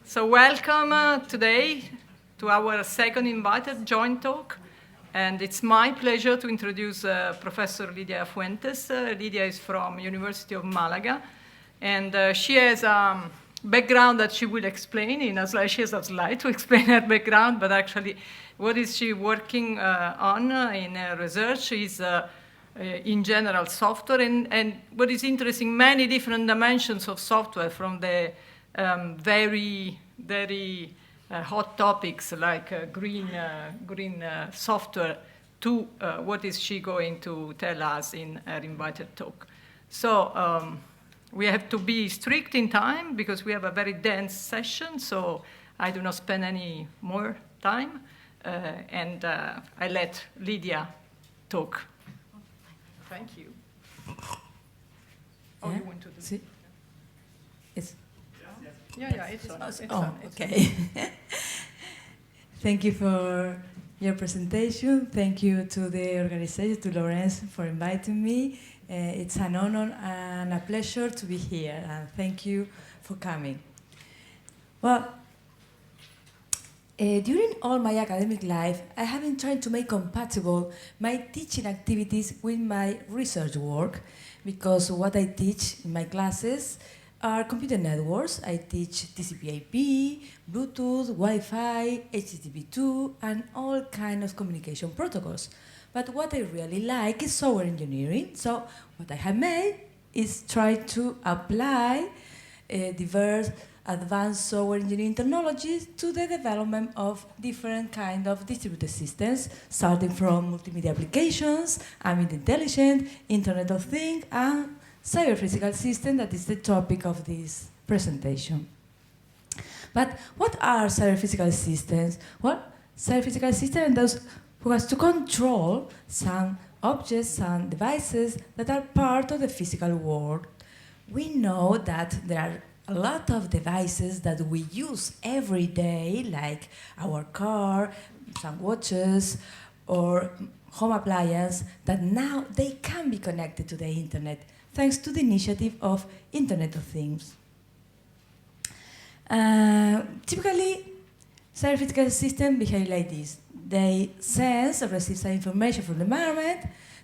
So welcome today to our second invited joint talk. And it's my pleasure to introduce Professor Lidia Fuentes. Lidia is from University of Malaga. And she has a background that she will explain in a slide. She has a slide to explain her background, but actually what is she working on in research is in general software. And what is interesting, many different dimensions of software, from the very hot topics like green software to what is she going to tell us in her invited talk. So we have to be strict in time because we have a very dense session, so I do not spend any more time, and I let Lidia talk. Thank you. Oh, you want to do it? It's Yeah, it's on. It's oh, on. okay. Thank you for your presentation. Thank you to the organization, to Lawrence, for inviting me. It's an honor and a pleasure to be here, and thank you for coming. Well, during all my academic life, I have been trying to make compatible my teaching activities with my research work, because what I teach in my classes are computer networks. I teach TCP/IP, Bluetooth, Wi-Fi, HTTP2, and all kinds of communication protocols. But what I really like is software engineering. So what I have made is try to apply diverse advanced software engineering technologies to the development of different kinds of distributed systems, starting from multimedia applications, ambient intelligence, Internet of Things, and cyber-physical system, that is the topic of this presentation. But what are cyber-physical systems? Well, cyber-physical systems are those who has to control some objects, some devices that are part of the physical world. We know that there are a lot of devices that we use every day, like our car, some watches, or home appliance, that now they can be connected to the internet, thanks to the initiative of Internet of Things. Typically, cyber-physical systems behave like this. They sense or receive some information from the environment.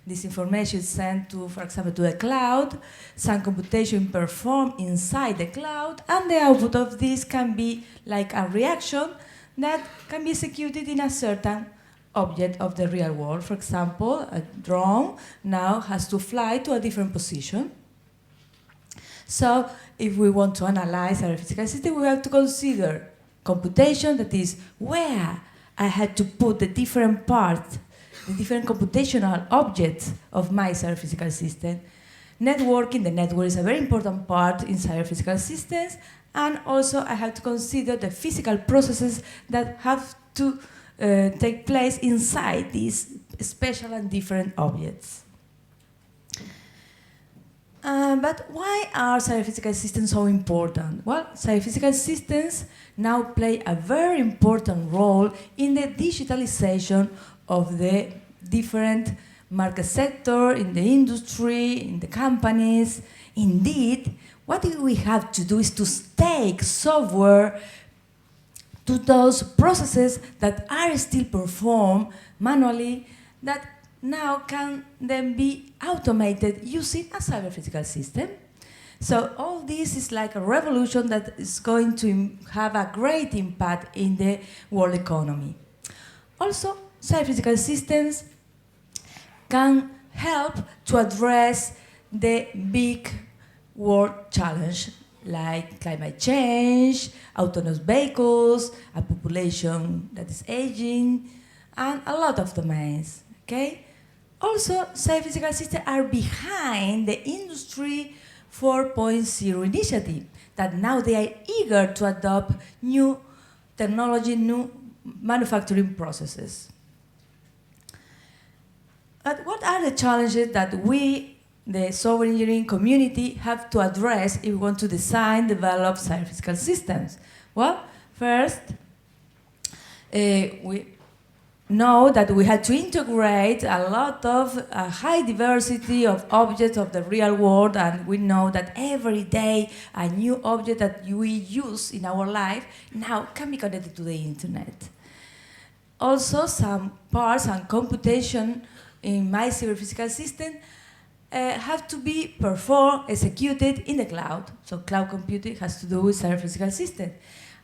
This information is sent to, for example, to the cloud. Some computation performed inside the cloud, and the output of this can be like a reaction that can be executed in a certain object of the real world. For example, a drone now has to fly to a different position. So if we want to analyze our physical system, we have to consider computation, that is where I had to put the different parts, the different computational objects of my cyber-physical system. Networking, the network is a very important part in cyber-physical systems, and also I have to consider the physical processes that have to take place inside these special and different objects. But why are cyber-physical systems so important? Well, cyber-physical systems now play a very important role in the digitalization of the different market sector, in the industry, in the companies. Indeed, what we have to do is to take software to those processes that are still performed manually, that now can then be automated using a cyber-physical system. So all this is like a revolution that is going to have a great impact in the world economy. Also, cyber-physical systems can help to address the big world challenge, like climate change, autonomous vehicles, a population that is aging, and a lot of domains. Okay? Also, cyber-physical systems are behind the Industry 4.0 initiative, that now they are eager to adopt new technology, new manufacturing processes. But what are the challenges that we, the software engineering community, have to address if we want to design, develop cyber-physical systems? Well, first, we know that we had to integrate a lot of high diversity of objects of the real world, and we know that every day a new object that we use in our life now can be connected to the internet. Also, some parts and computation in my cyber-physical system have to be performed, executed in the cloud. So cloud computing has to do with cyber-physical system.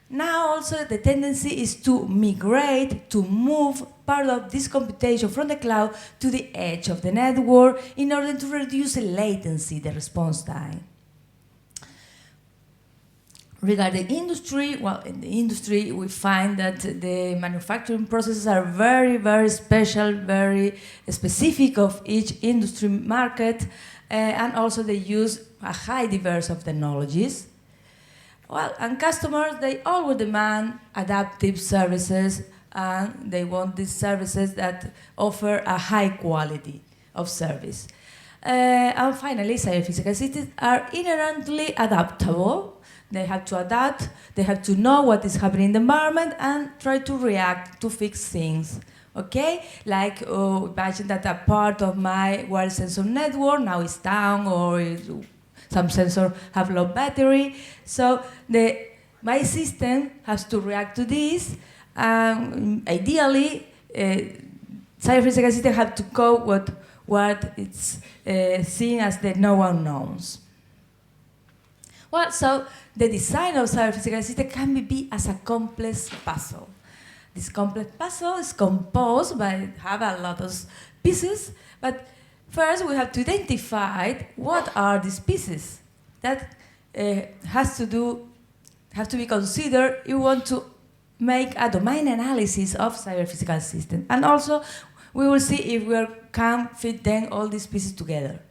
Now also the tendency is to migrate, to move part of this computation from the cloud to the edge of the network in order to reduce the latency, the response time. Regarding industry, well, in the industry we find that the manufacturing processes are very, very special, very specific of each industry market, and also they use a high diversity of technologies. Well, and customers, they always demand adaptive services, and they want these services that offer a high quality of service. And finally, cyber-physical systems are inherently adaptable. They have to adapt, they have to know what is happening in the environment and try to react to fix things. Okay? Like, imagine that a part of my wireless sensor network now is down, or some sensors have low battery. So my system has to react to this. Ideally, cyber-physical systems have to cope with what it's seen as the known unknowns. Well, so the design of cyber-physical system can be as a complex puzzle. This complex puzzle is composed by have a lot of pieces, but first we have to identify what are these pieces. That have to be considered if you want to make a domain analysis of cyber-physical system. And also, we will see if we can fit then all these pieces together.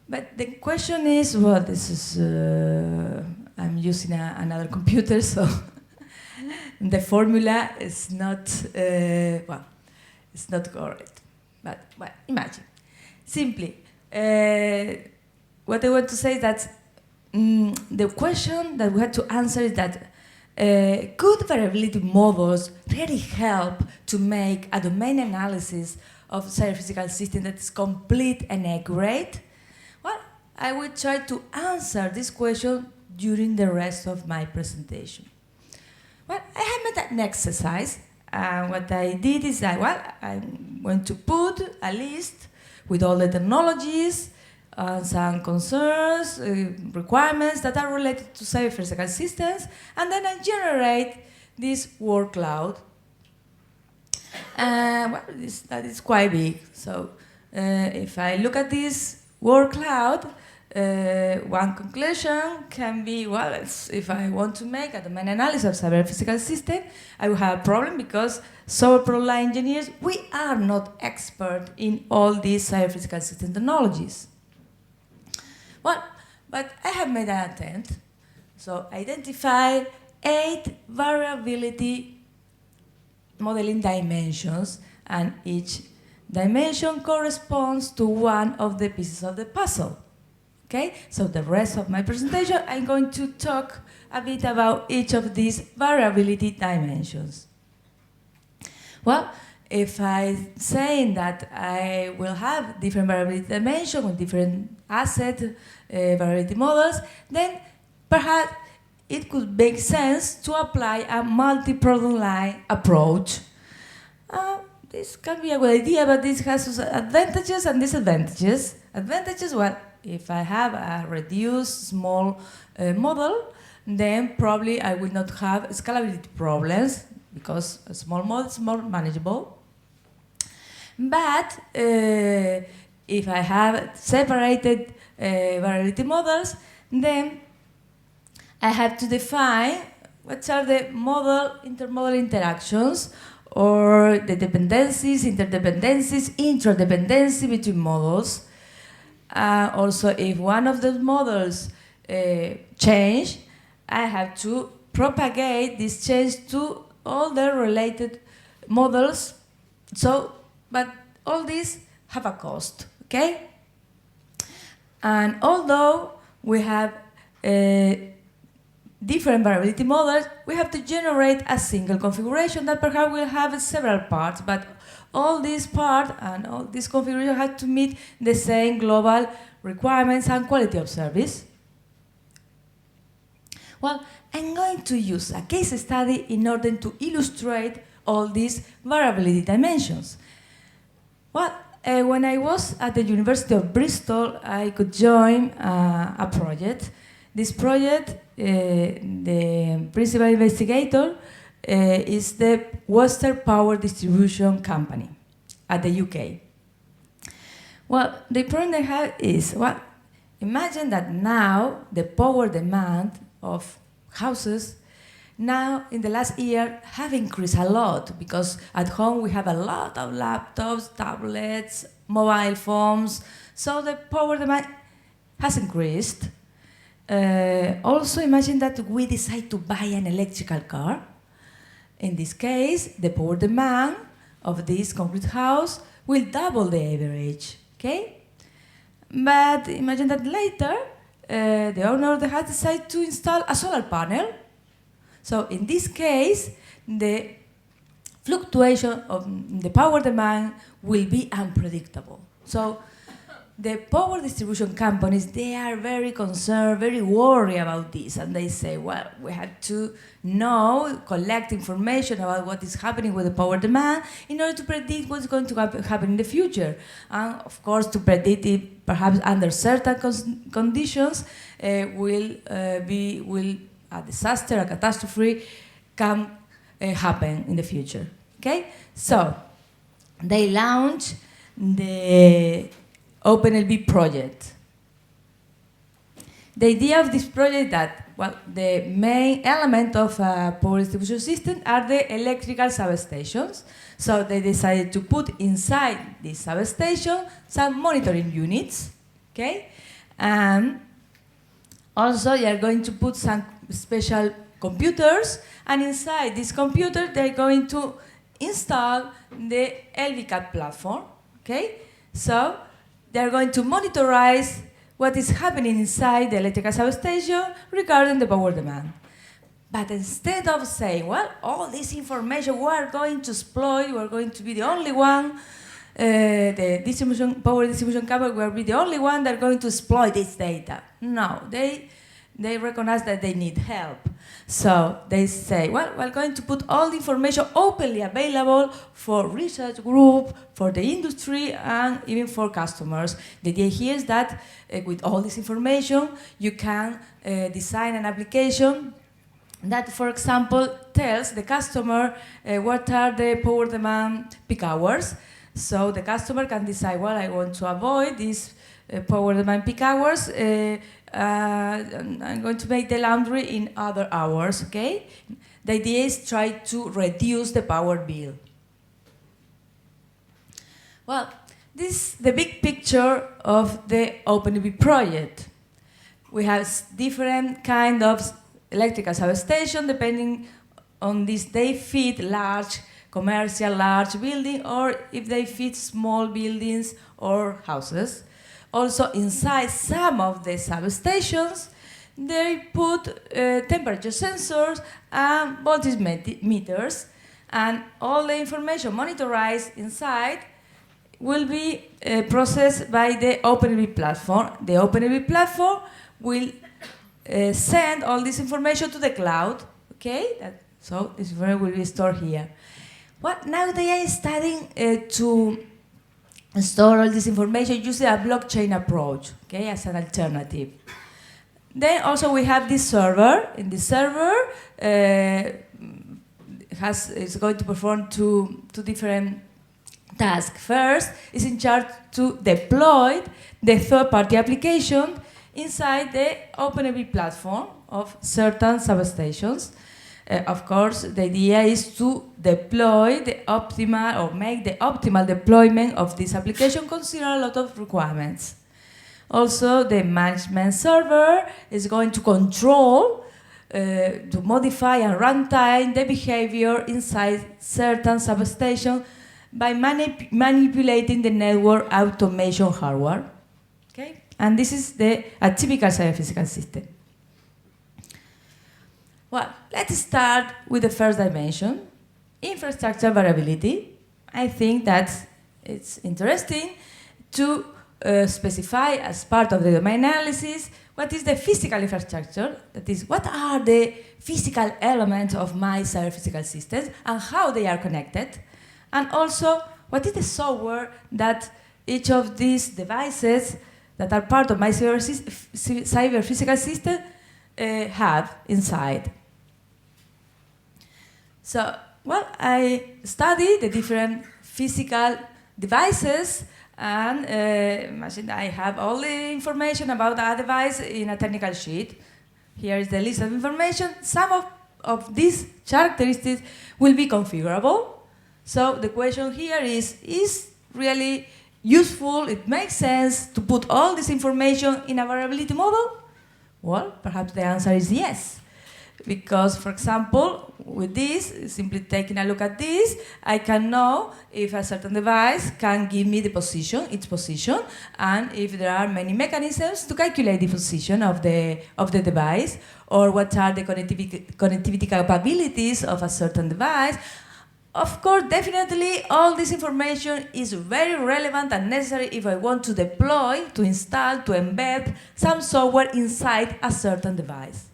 But the question is, well, this is, I'm using another computer, so the formula is not, well, it's not correct. But well, imagine, simply, what I want to say is that the question that we had to answer is that could variability models really help to make a domain analysis of cyber-physical system that is complete and accurate? Well, I will try to answer this question during the rest of my presentation. Well, I have made an exercise. What I did is that, well, I'm going to put a list with all the technologies, some concerns, requirements that are related to cyber-physical systems, and then I generate this word cloud. Well, that is quite big. So if I look at this word cloud, one conclusion can be, well, if I want to make a domain analysis of cyber-physical system, I will have a problem because software engineers, we are not expert in all these cyber-physical system technologies. Well, but I have made an attempt. So identify 8 variability modeling dimensions, and each dimension corresponds to one of the pieces of the puzzle. Okay? So the rest of my presentation, I'm going to talk a bit about each of these variability dimensions. Well, if I'm saying that I will have different variability dimensions with different asset variability models, then perhaps it could make sense to apply a multi-product line approach. This can be a good idea, but this has advantages and disadvantages. Advantages, well, if I have a reduced small model, then probably I will not have scalability problems because a small model is more manageable. But if I have separated variability models, then I have to define what are the intermodal interactions, or the dependencies, interdependencies, intradependency between models. Also, if one of those models change, I have to propagate this change to all the related models. So, but all these have a cost, okay? different variability models, we have to generate a single configuration that perhaps will have several parts, but all these parts and all this configuration have to meet the same global requirements and quality of service. Well, I'm going to use a case study in order to illustrate all these variability dimensions. Well, when I was at the University of Bristol, I could join a project. This project, the principal investigator is the Western Power Distribution Company at the UK. Well, the problem I have is, well, imagine that now the power demand of houses now in the last year have increased a lot, because at home we have a lot of laptops, tablets, mobile phones, so the power demand has increased. Also imagine that we decide to buy an electrical car. In this case, the power demand of this concrete house will double the average, okay? But imagine that later, the owner of the house decides to install a solar panel. So in this case, the fluctuation of the power demand will be unpredictable. So the power distribution companies, they are very concerned, very worried about this. And they say, well, we have to know, collect information about what is happening with the power demand in order to predict what's going to happen in the future. And of course, to predict it perhaps under certain conditions will a disaster, a catastrophe can happen in the future. Okay? So they launched the OpenLB project. The idea of this project that, well, the main element of a power distribution system are the electrical substations. So they decided to put inside this substation some monitoring units, okay? And also they are going to put some special computers, and inside this computer they're going to install the LVCAT platform, okay? So they're going to monitorize what is happening inside the electrical substation regarding the power demand. But instead of saying, well, all this information we are going to exploit, we are going to be the only one, the power distribution company will be the only one that are going to exploit this data. No, they recognize that they need help. So they say, well, we're going to put all the information openly available for research group, for the industry, and even for customers. The idea here is that with all this information, you can design an application that, for example, tells the customer what are the power demand peak hours. So the customer can decide, well, I want to avoid these power demand peak hours. I'm going to make the laundry in other hours, okay? The idea is try to reduce the power bill. Well, this is the big picture of the OpenLB project. We have different kind of electrical substation depending on this. They fit large commercial, large building, or if they fit small buildings or houses. Also, inside some of the substations, they put temperature sensors and voltage meters, and all the information monitorized inside will be processed by the OpenLB platform. The OpenLB platform will send all this information to the cloud, okay? So this information will be stored here. Well, now they are studying to store all this information using a blockchain approach, okay, as an alternative. Then also we have this server. In this server, is going to perform two different tasks. First, is in charge to deploy the third-party application inside the OpenLB platform of certain substations. Of course, the idea is to deploy the optimal, or make the optimal deployment of this application, consider a lot of requirements. Also, the management server is going to control, to modify and runtime the behavior inside certain substation by manipulating the network automation hardware. Okay? And this is a typical cyber-physical system. Well, let's start with the first dimension, infrastructure variability. I think that it's interesting to specify as part of the domain analysis what is the physical infrastructure, that is, what are the physical elements of my cyber-physical systems and how they are connected, and also what is the software that each of these devices that are part of my cyber-physical system have inside. So, well, I studied the different physical devices, and imagine I have all the information about a device in a technical sheet. Here is the list of information. Some of these characteristics will be configurable. So the question here is really useful, it makes sense to put all this information in a variability model? Well, perhaps the answer is yes. Because, for example, with this, simply taking a look at this, I can know if a certain device can give me the position, its position, and if there are many mechanisms to calculate the position of the device, or what are the connectivity capabilities of a certain device. Of course, definitely, all this information is very relevant and necessary if I want to deploy, to install, to embed some software inside a certain device.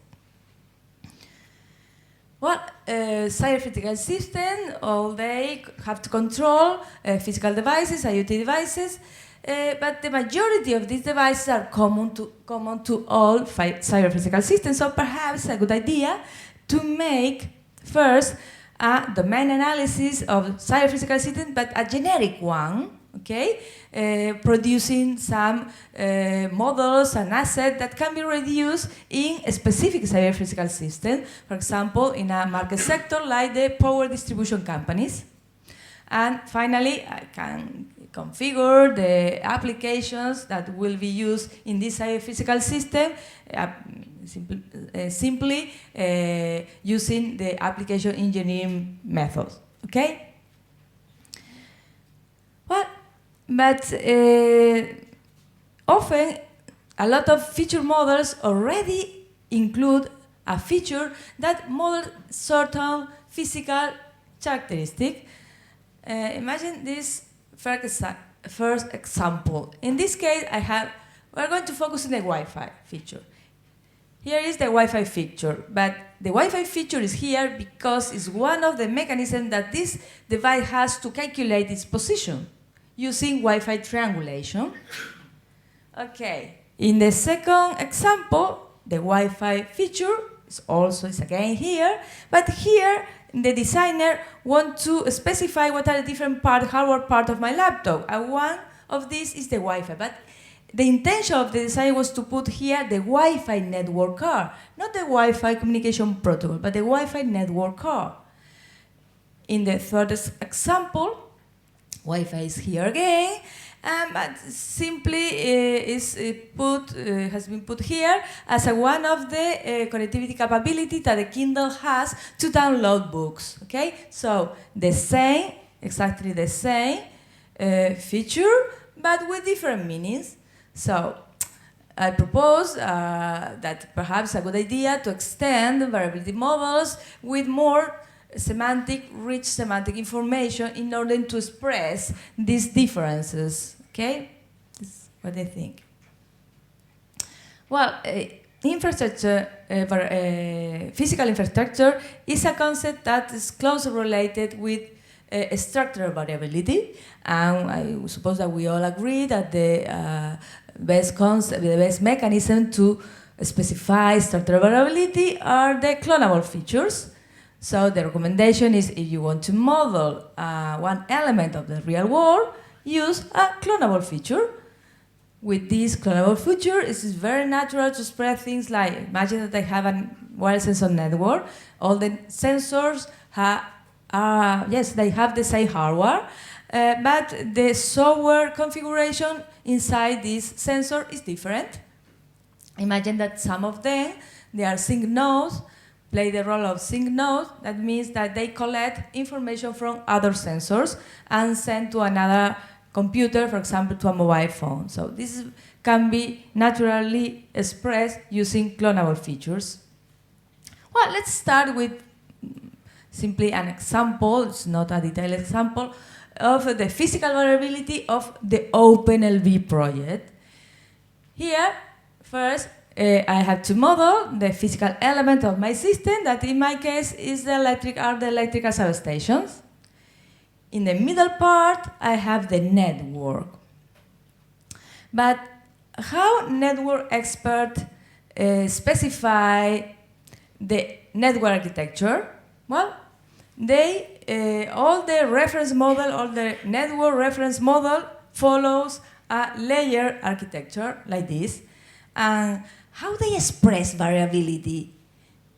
Well, cyber-physical systems, all they have to control physical devices, IoT devices, but the majority of these devices are common to all cyber-physical systems. So perhaps a good idea to make first a domain analysis of cyber-physical systems, but a generic one, okay? Producing some models and assets that can be reduced in a specific cyber-physical system, for example, in a market sector like the power distribution companies. And finally, I can configure the applications that will be used in this cyber-physical system, simply using the application engineering methods, okay? Well, but often, a lot of feature models already include a feature that models certain physical characteristic. Imagine this first example. In this case, we're going to focus on the Wi-Fi feature. Here is the Wi-Fi feature, but the Wi-Fi feature is here because it's one of the mechanisms that this device has to calculate its position using Wi-Fi triangulation. Okay, in the second example, the Wi-Fi feature is again here, but here the designer wants to specify what are the different hardware part of my laptop, and one of these is the Wi-Fi. But the intention of the design was to put here the Wi-Fi network card, not the Wi-Fi communication protocol, but the Wi-Fi network card. In the third example, Wi-Fi is here again, but simply has been put here as one of the connectivity capabilities that the Kindle has to download books. Okay, so exactly the same feature, but with different meanings. So I propose that perhaps a good idea to extend variability models with more rich semantic information in order to express these differences. Okay, this is what I think. Well, physical infrastructure is a concept that is closely related with structural variability, and I suppose that we all agree that the best mechanism to specify structural variability are the clonable features. So the recommendation is, if you want to model one element of the real world, use a clonable feature. With this clonable feature, it is very natural to spread things like, imagine that I have a wireless sensor network. All the sensors they have the same hardware, but the software configuration inside this sensor is different. Imagine that some of them, they are sync nodes, play the role of sync nodes. That means that they collect information from other sensors and send to another computer, for example, to a mobile phone. So this can be naturally expressed using clonable features. Well, Well, let's start with simply an example, it's not a detailed example, of the physical variability of the OpenLV project. Here, first, I have to model the physical element of my system, that in my case is the electrical substations. In the middle part, I have the network. But how network experts specify the network architecture? Well, all the reference model, all the network reference model follows a layer architecture like this. And how they express variability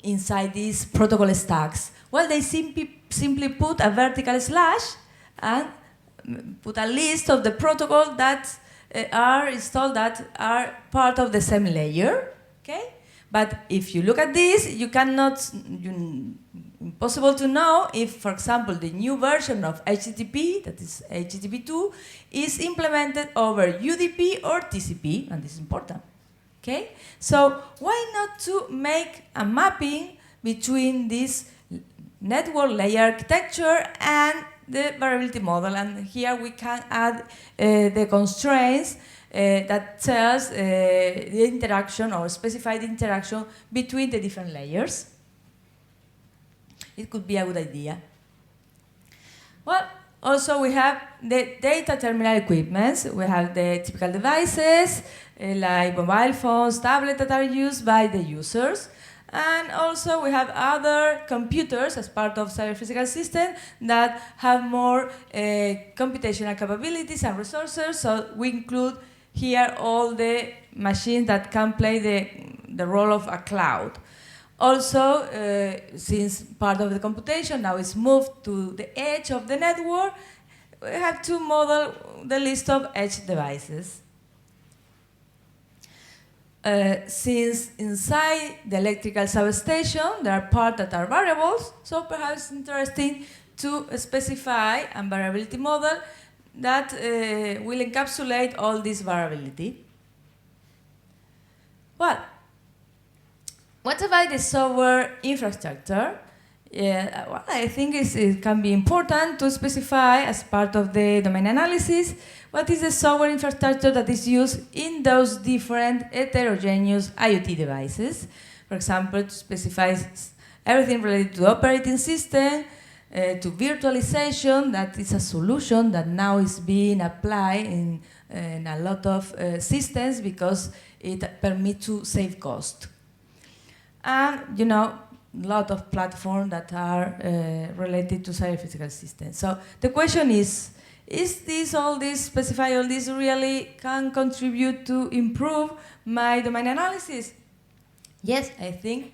inside these protocol stacks? Well, they simply put a vertical slash and put a list of the protocols that are installed that are part of the same layer. Okay? But if you look at this, impossible to know if, for example, the new version of HTTP, that is HTTP2, is implemented over UDP or TCP, and this is important. Okay? So why not to make a mapping between this network layer architecture and the variability model? And here we can add the constraints that tells the interaction or specify the interaction between the different layers. It could be a good idea. Well, also we have the data terminal equipments. We have the typical devices like mobile phones, tablets that are used by the users. And also we have other computers as part of cyber-physical system that have more computational capabilities and resources. So we include here all the machines that can play the role of a cloud. Also, since part of the computation now is moved to the edge of the network, we have to model the list of edge devices. Since inside the electrical substation there are parts that are variables, so perhaps it's interesting to specify a variability model that will encapsulate all this variability. Well, what about the software infrastructure? Well, I think it can be important to specify as part of the domain analysis what is the software infrastructure that is used in those different heterogeneous IoT devices. For example, to specify everything related to the operating system, to virtualization, that is a solution that now is being applied in a lot of systems because it permits to save cost. And, a lot of platforms that are related to cyber-physical systems. So the question is all this really can contribute to improve my domain analysis? Yes, I think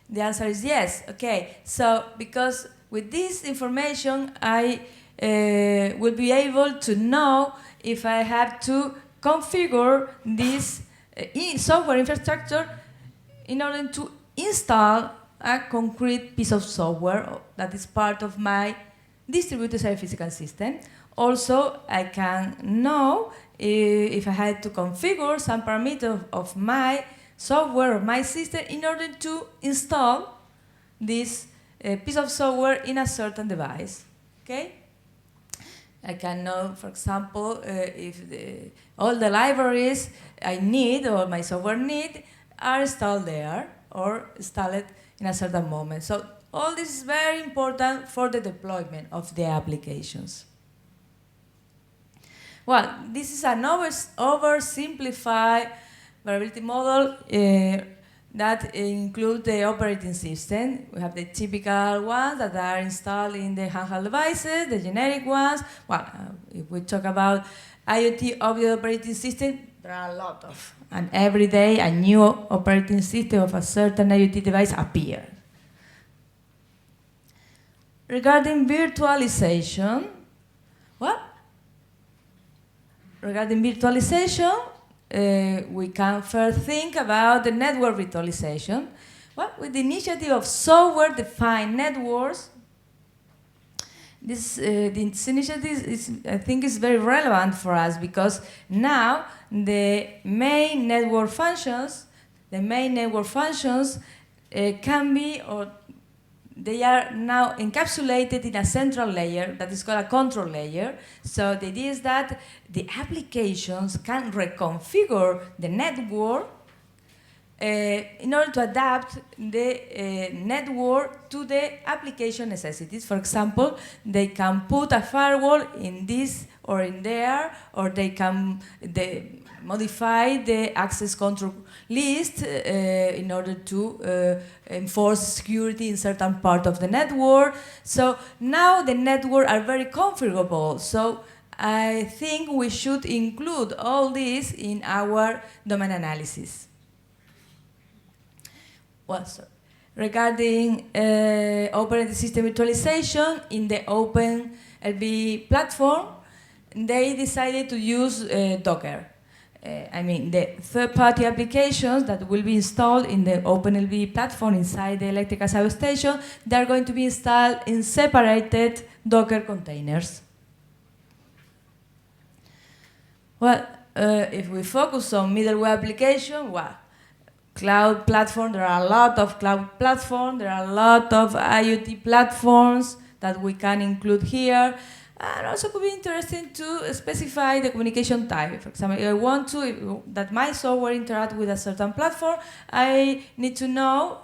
the answer is yes. Okay, so because with this information, I will be able to know if I have to configure this software infrastructure in order to install a concrete piece of software that is part of my distributed cyber-physical system. Also, I can know if I had to configure some parameter of my software, of my system, in order to install this piece of software in a certain device. Okay? I can know, for example, if all the libraries I need or my software need are installed there or installed in a certain moment. So all this is very important for the deployment of the applications. Well, this is an oversimplified variability model that includes the operating system. We have the typical ones that are installed in the handheld devices, the generic ones. Well, if we talk about IoT object operating system, there are a lot of. And every day a new operating system of a certain IoT device appears. Regarding virtualization, we can first think about the network virtualization. Well, with the initiative of software-defined networks, this initiative I think is very relevant for us because now the main network functions can be, or they are now encapsulated in a central layer that is called a control layer. So the idea is that the applications can reconfigure the network in order to adapt the network to the application necessities. For example, they can put a firewall in this or in there, or they can modify the access control list in order to enforce security in certain part of the network. So now the network are very configurable. So I think we should include all this in our domain analysis. Well, so regarding operating system virtualization in the OpenLB platform, they decided to use Docker. I mean, the third-party applications that will be installed in the OpenLB platform inside the electrical substation, they are going to be installed in separated Docker containers. Well, if we focus on middleware application, well, cloud platform, there are a lot of cloud platforms, there are a lot of IoT platforms that we can include here. And also could be interesting to specify the communication type. For example, if I want to, that my software interact with a certain platform, I need to know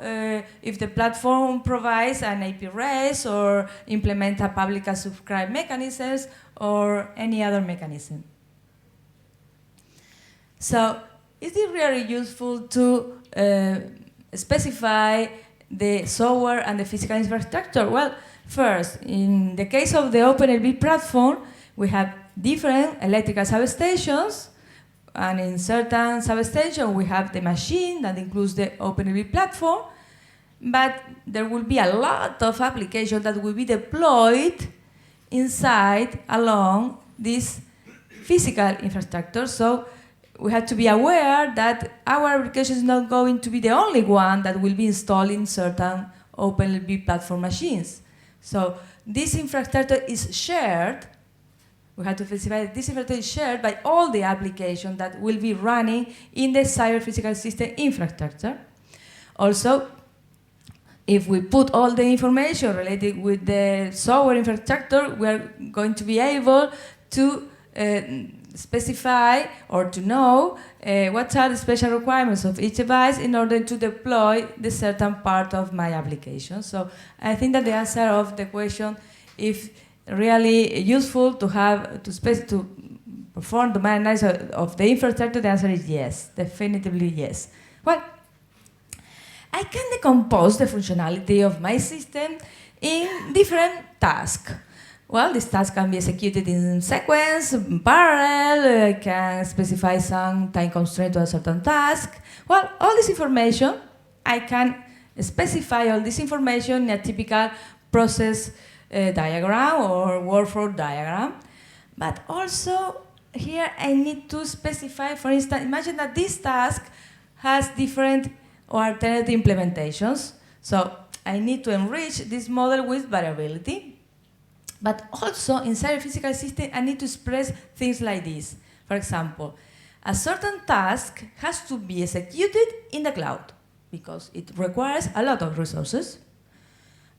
if the platform provides an IP REST or implement a public and subscribe mechanisms or any other mechanism. So is it really useful to specify the software and the physical infrastructure? Well, first, in the case of the OpenLB platform, we have different electrical substations, and in certain substations we have the machine that includes the OpenLB platform, but there will be a lot of applications that will be deployed inside along this physical infrastructure. So we have to be aware that our application is not going to be the only one that will be installed in certain OpenLB platform machines. So this infrastructure is shared. We have to specify that this infrastructure is shared by all the applications that will be running in the cyber physical system infrastructure. Also, if we put all the information related with the software infrastructure, we are going to be able to specify or to know what are the special requirements of each device in order to deploy the certain part of my application. So I think that the answer of the question, if really useful to have to perform domain analysis of the infrastructure, the answer is yes, definitively yes. Well, I can decompose the functionality of my system in different tasks. Well, this task can be executed in sequence, in parallel, I can specify some time constraint to a certain task. Well, all this information, I can specify all this information in a typical process diagram or workflow diagram. But also, here I need to specify, for instance, imagine that this task has different or alternative implementations. So I need to enrich this model with variability. But also, inside a physical system, I need to express things like this. For example, a certain task has to be executed in the cloud because it requires a lot of resources.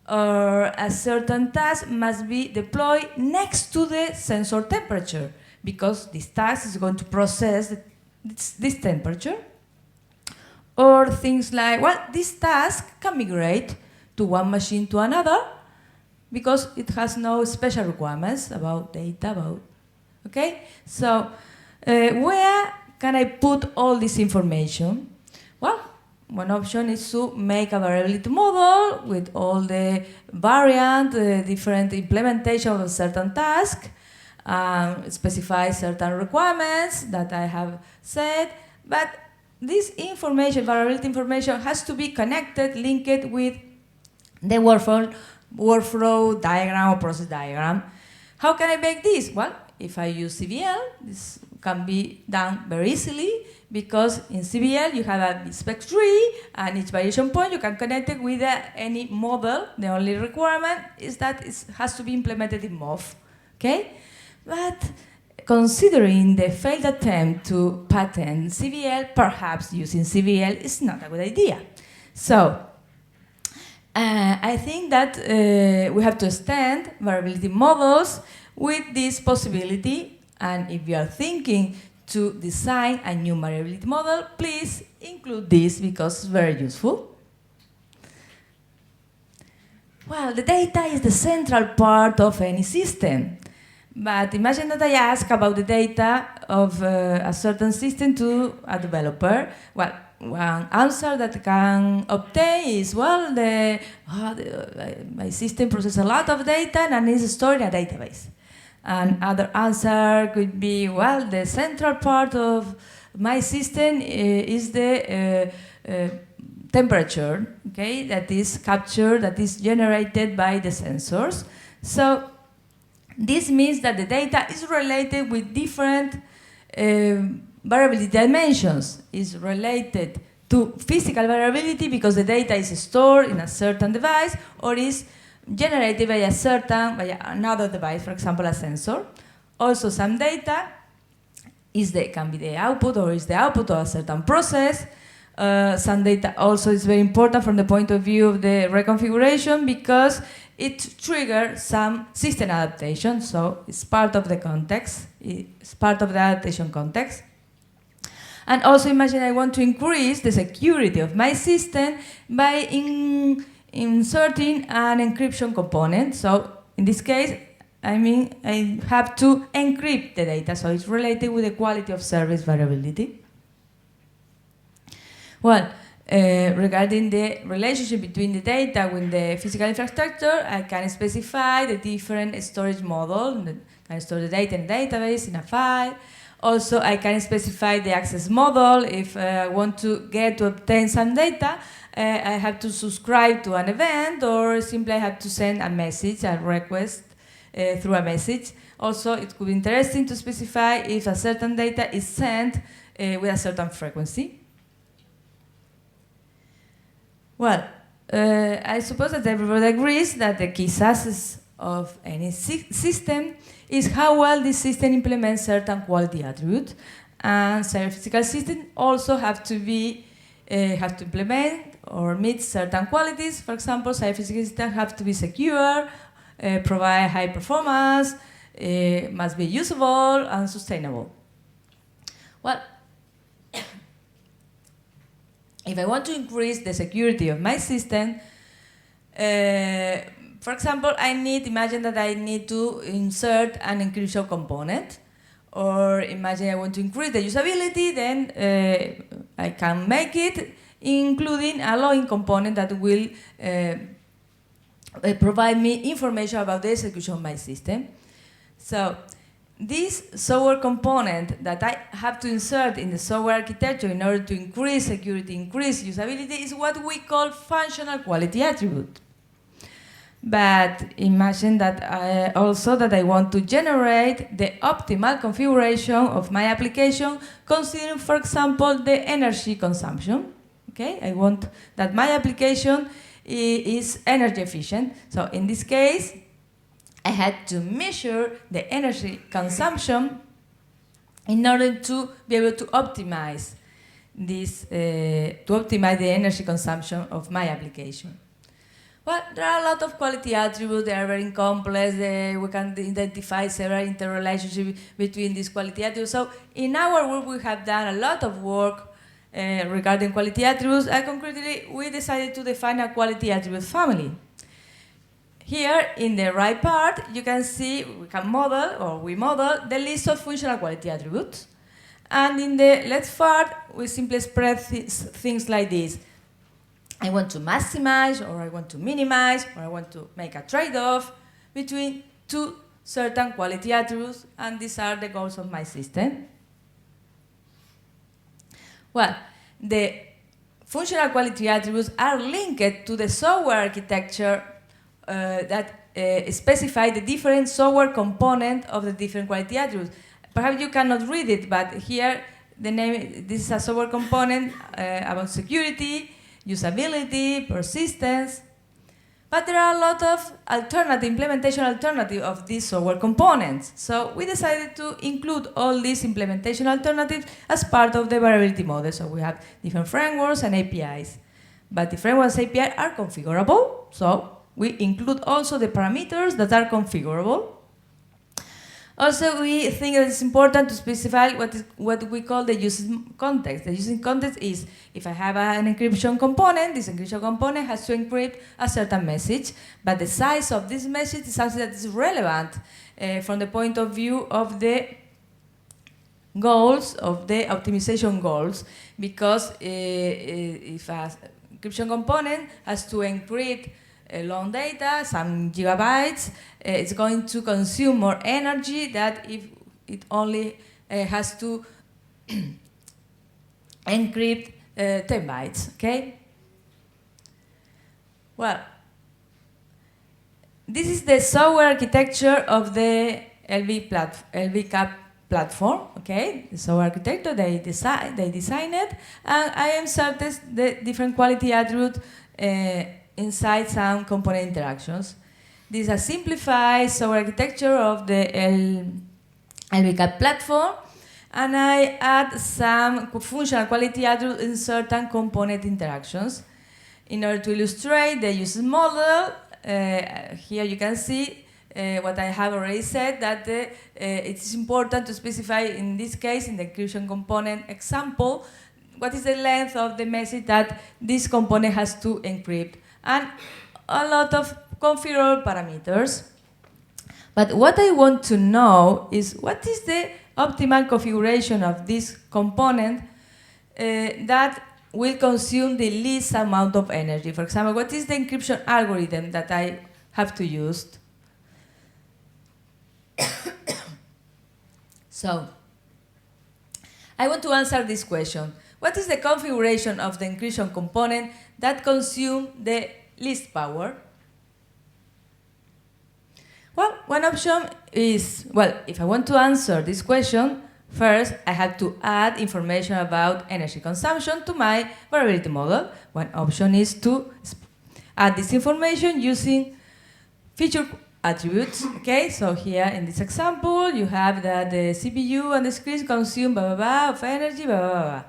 Or a certain task must be deployed next to the sensor temperature because this task is going to process this temperature. Or things like, well, this task can migrate to one machine to another because it has no special requirements about data, okay? So where can I put all this information? Well, one option is to make a variability model with all the variant, different implementation of a certain task, specify certain requirements that I have said, but this information, variability information, has to be connected, linked with the workflow diagram or process diagram. How can I make this? Well, if I use CVL, this can be done very easily because in CVL you have a spec tree and each variation point you can connect it with any model. The only requirement is that it has to be implemented in MOV, okay? But considering the failed attempt to patent CVL, perhaps using CVL is not a good idea. So I think that we have to extend variability models with this possibility, and if you are thinking to design a new variability model, please include this because it's very useful. Well, the data is the central part of any system. But imagine that I ask about the data of a certain system to a developer. Well, one answer that can obtain is, well, my system processes a lot of data and needs stored in a database. Another answer could be, well, the central part of my system is the temperature, okay, that is captured, that is generated by the sensors. So this means that the data is related with different variability dimensions. It's related to physical variability because the data is stored in a certain device or is generated by another device, for example, a sensor. Also, some data can be the output or is the output of a certain process. Some data also is very important from the point of view of the reconfiguration because it triggers some system adaptation, so it's part of the context, it's part of the adaptation context. And also imagine I want to increase the security of my system by inserting an encryption component. So in this case, I have to encrypt the data, so it's related with the quality of service variability. Well, regarding the relationship between the data with the physical infrastructure, I can specify the different storage model. I can store the data in a database, in a file. Also, I can specify the access model. If I want to obtain some data, I have to subscribe to an event, or simply I have to send a message, a request through a message. Also, it could be interesting to specify if a certain data is sent with a certain frequency. Well, I suppose that everybody agrees that the key success of any system is how well this system implements certain quality attributes. And physical systems also have to implement or meet certain qualities. For example, physical systems have to be secure, provide high performance, must be usable and sustainable. Well, if I want to increase the security of my system, for example, imagine that I need to insert an encryption component, or imagine I want to increase the usability, then I can make it including a logging component that will provide me information about the execution of my system. So this software component that I have to insert in the software architecture in order to increase security, increase usability, is what we call functional quality attribute. But imagine that I want to generate the optimal configuration of my application, considering, for example, the energy consumption. Okay, I want that my application is energy efficient. So in this case, I had to measure the energy consumption in order to be able to optimize the energy consumption of my application. Well, there are a lot of quality attributes. They are very complex. We can identify several interrelationships between these quality attributes. So in our work, we have done a lot of work regarding quality attributes. Concretely, we decided to define a quality attribute family. Here, in the right part, you can see we model the list of functional quality attributes. And in the left part, we simply spread things like this. I want to maximize, or I want to minimize, or I want to make a trade-off between two certain quality attributes, and these are the goals of my system. Well, the functional quality attributes are linked to the software architecture that specify the different software component of the different quality attributes. Perhaps you cannot read it, but here this is a software component about security, usability, persistence. But there are a lot of implementation alternatives of these software components. So we decided to include all these implementation alternatives as part of the variability model. So we have different frameworks and APIs. But the frameworks and APIs are configurable. so we include also the parameters that are configurable. Also, we think that it's important to specify what we call the using context. The using context is if I have an encryption component, this encryption component has to encrypt a certain message, but the size of this message is something that is relevant from the point of view of the goals, of the optimization goals, because if an encryption component has to encrypt long data, some gigabytes, it's going to consume more energy than if it only has to encrypt 10 bytes, okay? Well, this is the software architecture of the LV platform, okay? The software architecture, they design it, and I inserted the different quality attributes inside some component interactions. This is a simplified software architecture of the LVCAP platform, and I add some functional quality attributes in certain component interactions. In order to illustrate the use model, here you can see what I have already said, that it's important to specify, in this case, in the encryption component example, what is the length of the message that this component has to encrypt, and a lot of configurable parameters. But what I want to know is what is the optimal configuration of this component that will consume the least amount of energy. For example, what is the encryption algorithm that I have to use? So, I want to answer this question. What is the configuration of the encryption component that consumes the least power? Well, one option is, well, if I want to answer this question, first I have to add information about energy consumption to my variability model. One option is to add this information using feature attributes. Okay, so here in this example, you have that the CPU and the screen consume blah, blah, blah of energy, blah, blah, blah.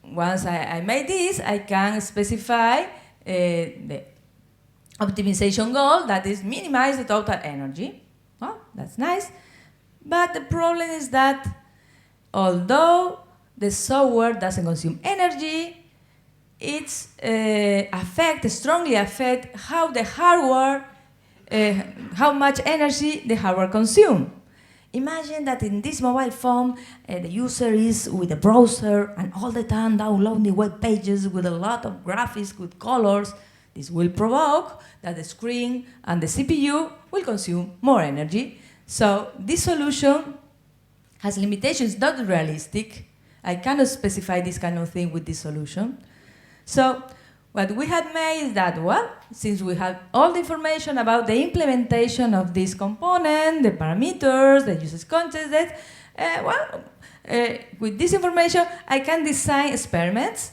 Once I made this, I can specify the optimization goal, that is minimize the total energy. Well, that's nice. But the problem is that although the software doesn't consume energy, it's strongly affect how the hardware, how much energy the hardware consumes. Imagine that in this mobile phone, the user is with a browser and all the time downloading web pages with a lot of graphics, with colors. This will provoke that the screen and the CPU will consume more energy. So this solution has limitations, not realistic. I cannot specify this kind of thing with this solution. So what we had made is that, well, since we have all the information about the implementation of this component, the parameters, the user context, with this information, I can design experiments,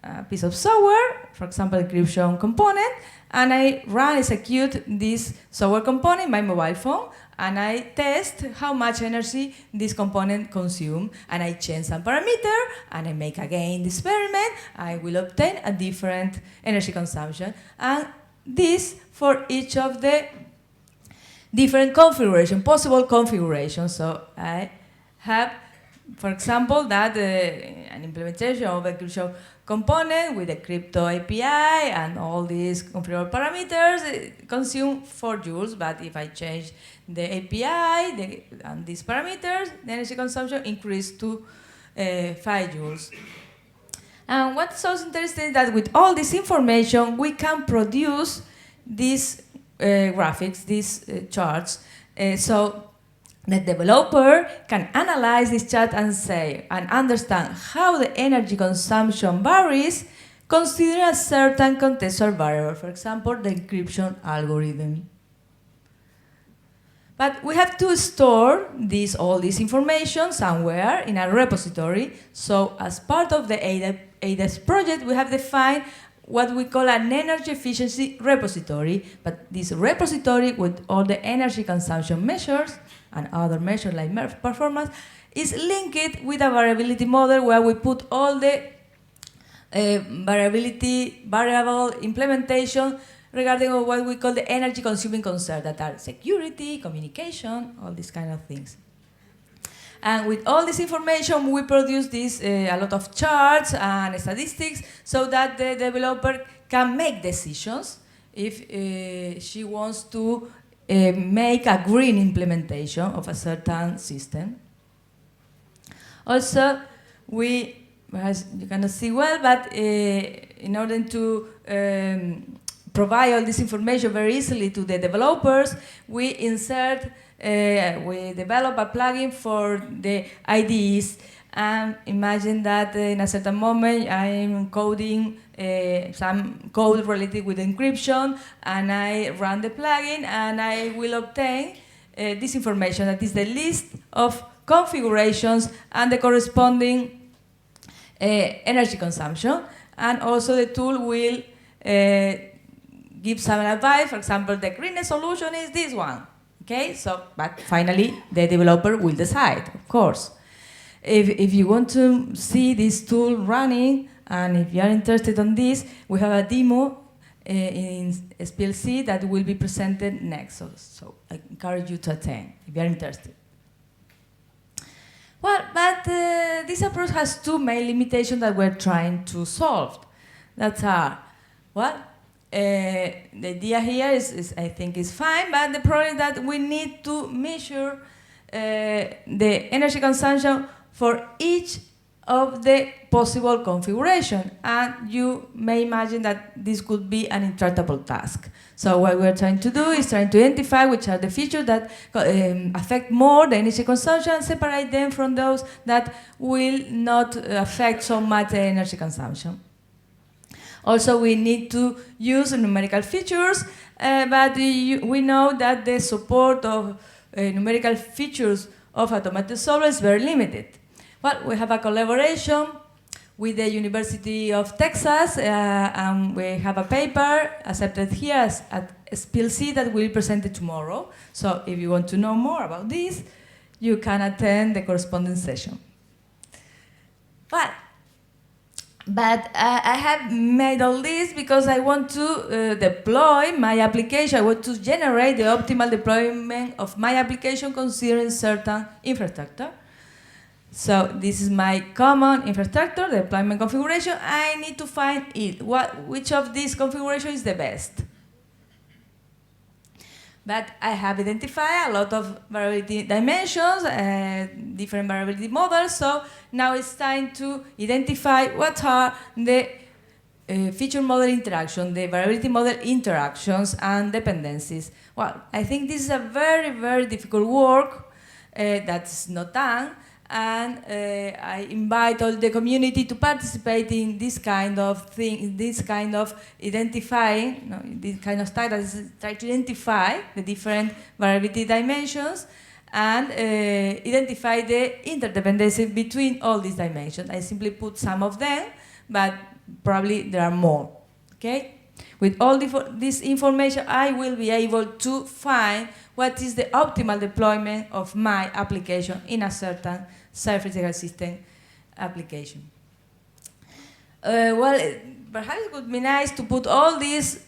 a piece of software, for example, encryption component, and I execute this software component in my mobile phone, and I test how much energy this component consumes, and I change some parameter, and I make again the experiment. I will obtain a different energy consumption, and this for each of the different possible configurations. So I have, for example, that an implementation of a encryption component with a crypto API and all these configurable parameters consume 4 joules, but if I change the API and these parameters, the energy consumption increased to 5 joules. And what's also interesting is that with all this information, we can produce these graphics, these charts, so the developer can analyze this chart and understand how the energy consumption varies considering a certain contextual variable, for example, the encryption algorithm. But we have to store all this information somewhere in a repository. So as part of the ADES project, we have defined what we call an energy efficiency repository. But this repository with all the energy consumption measures and other measures like performance is linked with a variability model where we put all the variable implementation regarding what we call the energy consuming concerns that are security, communication, all these kind of things. And with all this information, we produce this, a lot of charts and statistics so that the developer can make decisions if she wants to make a green implementation of a certain system. Also, as you cannot see well, but in order to provide all this information very easily to the developers, we develop a plugin for the IDEs. And imagine that in a certain moment I'm coding some code related with encryption, and I run the plugin, and I will obtain this information, that is the list of configurations and the corresponding energy consumption. And also the tool will give some advice. For example, the greenest solution is this one. Okay, so, but finally the developer will decide, of course. If you want to see this tool running, and if you are interested in this, we have a demo in SPLC that will be presented next. So I encourage you to attend if you are interested. Well, but this approach has two main limitations that we're trying to solve. That are, well, the idea here is I think is fine, but the problem is that we need to measure the energy consumption for each of the possible configuration, and you may imagine that this could be an intractable task. So what we're trying to do is trying to identify which are the features that affect more the energy consumption and separate them from those that will not affect so much the energy consumption. Also, we need to use numerical features, but we know that the support of numerical features of automated solver is very limited. Well, we have a collaboration with the University of Texas, and we have a paper accepted here at SPLC that will be presented tomorrow. So if you want to know more about this, you can attend the corresponding session. But I have made all this because I want to deploy my application. I want to generate the optimal deployment of my application considering certain infrastructure. So this is my common infrastructure, the deployment configuration. I need to find which of these configurations is the best. But I have identified a lot of variability dimensions, different variability models. So now it's time to identify what are the feature model interaction, the variability model interactions and dependencies. Well, I think this is a very, very difficult work that's not done. And I invite all the community to participate in this kind of thing, this kind of identifying, this kind of study that is try to identify the different variability dimensions and identify the interdependency between all these dimensions. I simply put some of them, but probably there are more. Okay? With all this information, I will be able to find what is the optimal deployment of my application in a certain cyber-physical system application. Well, perhaps it would be nice to put all these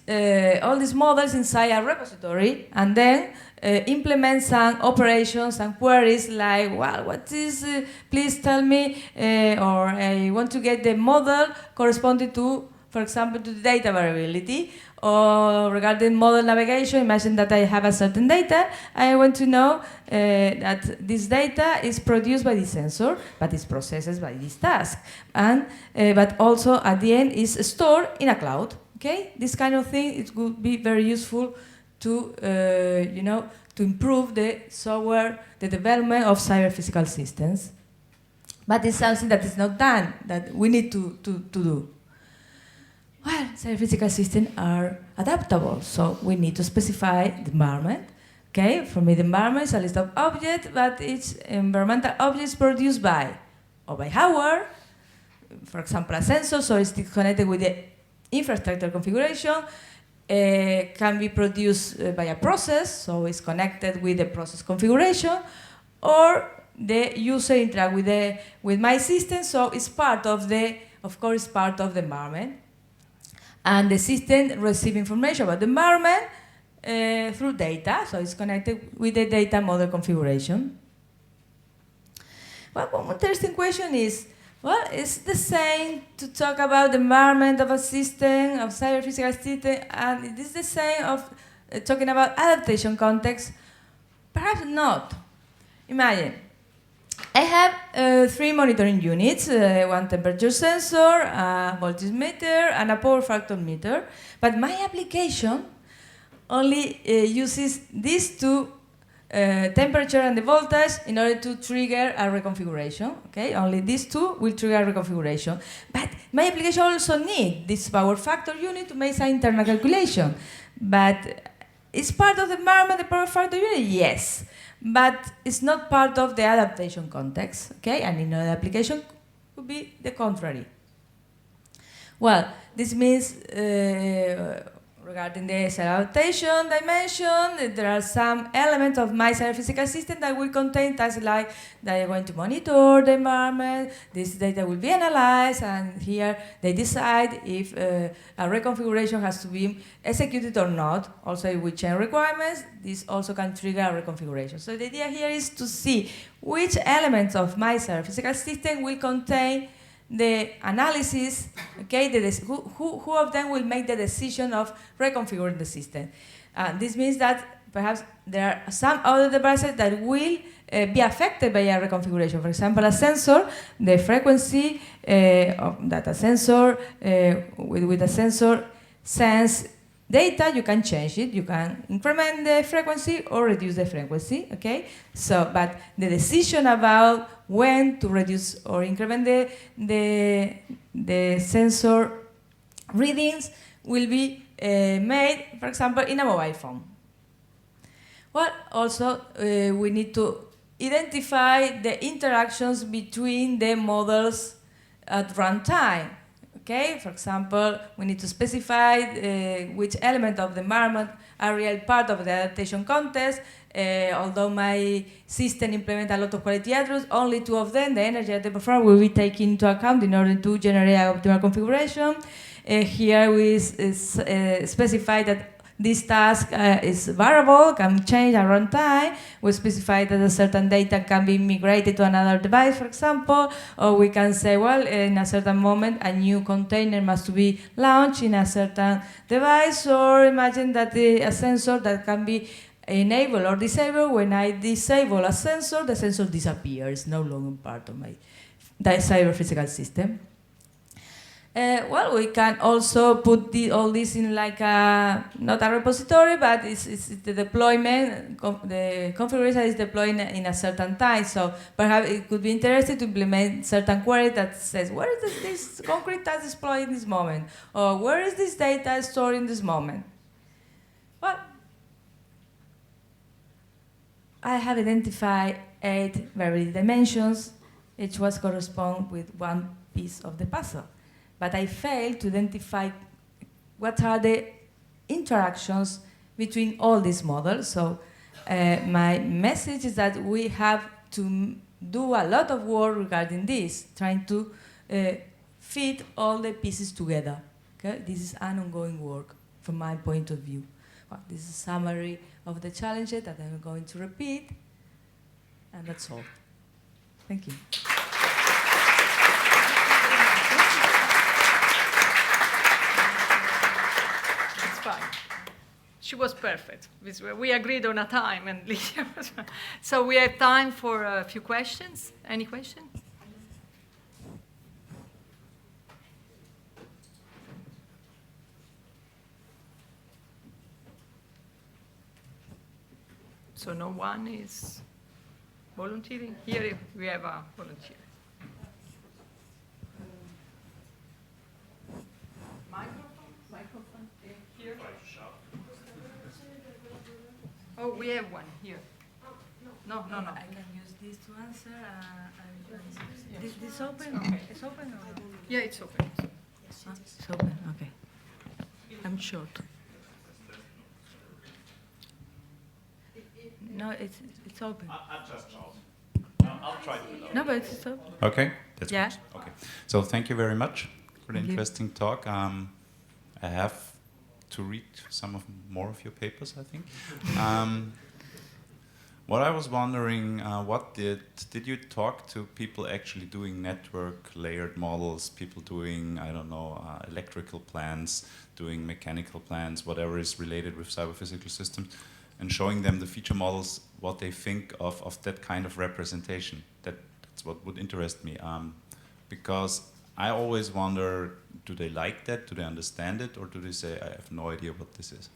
models inside a repository and then implement some operations and queries like, well, what is, please tell me, or I want to get the model corresponding to, for example, to the data variability, or regarding model navigation, imagine that I have a certain data. I want to know that this data is produced by this sensor, but is processed by this task. And, but also at the end is stored in a cloud. Okay? This kind of thing, it would be very useful to, to improve the software, the development of cyber-physical systems. But it's something that is not done, that we need to do. Well, cyber-physical systems are adaptable, so we need to specify the environment. Okay, for me the environment is a list of objects, but each environmental object is produced by hardware, for example a sensor, so it's connected with the infrastructure configuration, can be produced by a process, so it's connected with the process configuration, or the user interact with my system, so it's part of the of course, part of the environment. And the system receives information about the environment through data, so it's connected with the data model configuration. Well, one interesting question is, well, it's the same to talk about the environment of a system, of cyber-physical system, and it is the same of talking about adaptation context? Perhaps not. Imagine, I have 3 monitoring units, one temperature sensor, a voltage meter, and a power factor meter, but my application only uses these 2 temperature and the voltage in order to trigger a reconfiguration. Okay, only these 2 will trigger a reconfiguration. But my application also needs this power factor unit to make some internal calculation. But it's part of the environment, the power factor unit? Yes. But it's not part of the adaptation context. Okay, and in another application would be the contrary. Well, this means regarding the adaptation dimension, there are some elements of my cyber-physical system that will contain tasks like that are going to monitor the environment, this data will be analyzed, and here they decide if a reconfiguration has to be executed or not. Also, if we change requirements, this also can trigger a reconfiguration. So the idea here is to see which elements of my cyber-physical system will contain the analysis, okay, who of them will make the decision of reconfiguring the system. This means that perhaps there are some other devices that will be affected by a reconfiguration. For example, a sensor, the frequency of that a sensor, with a sensor sense data, you can change it. You can increment the frequency or reduce the frequency, okay? So, but the decision about when to reduce or increment the sensor readings will be made, for example, in a mobile phone. Well, also, we need to identify the interactions between the models at runtime. Okay, for example, we need to specify which element of the environment are real part of the adaptation context. Although my system implements a lot of quality attributes, only 2 of them, the energy and the performance, will be taken into account in order to generate an optimal configuration. Here we specify that this task is variable, can change at runtime. We specify that a certain data can be migrated to another device, for example, or we can say, well, in a certain moment, a new container must be launched in a certain device, or imagine that a sensor that can be enabled or disabled. When I disable a sensor, the sensor disappears, no longer part of my cyber-physical system. Well, we can also put all this in like not a repository, but it's the deployment, the configuration is deployed in a certain time. So perhaps it could be interesting to implement certain query that says, where is this concrete task deployed in this moment? Or where is this data stored in this moment? Well, I have identified 8 variability dimensions. Each one corresponds with one piece of the puzzle. But I failed to identify what are the interactions between all these models. So my message is that we have to do a lot of work regarding this, trying to fit all the pieces together. Okay? This is an ongoing work from my point of view. Well, this is a summary of the challenges that I'm going to repeat, and that's all. Thank you. Fine. She was perfect. We agreed on a time, and Lidia was. So we have time for a few questions. Any questions? So no one is volunteering? Here we have a volunteer. Microphone here. Oh, we have one here. No. I can use this to answer. This open? Okay. It's open or not? Yeah, it's open. It's open, okay. I'm short. No, it's open. I'm just short. I'll try to. No, but it's open. Okay. That's Yeah. good. Okay. So thank you very much for the Thank you. interesting talk. I have to read more of your papers, I think. What I was wondering, did you talk to people actually doing network layered models, people doing, I don't know, electrical plants, doing mechanical plants, whatever is related with cyber-physical systems, and showing them the feature models, what they think of that kind of representation? That's what would interest me, because I always wonder, do they like that, do they understand it, or do they say, I have no idea what this is?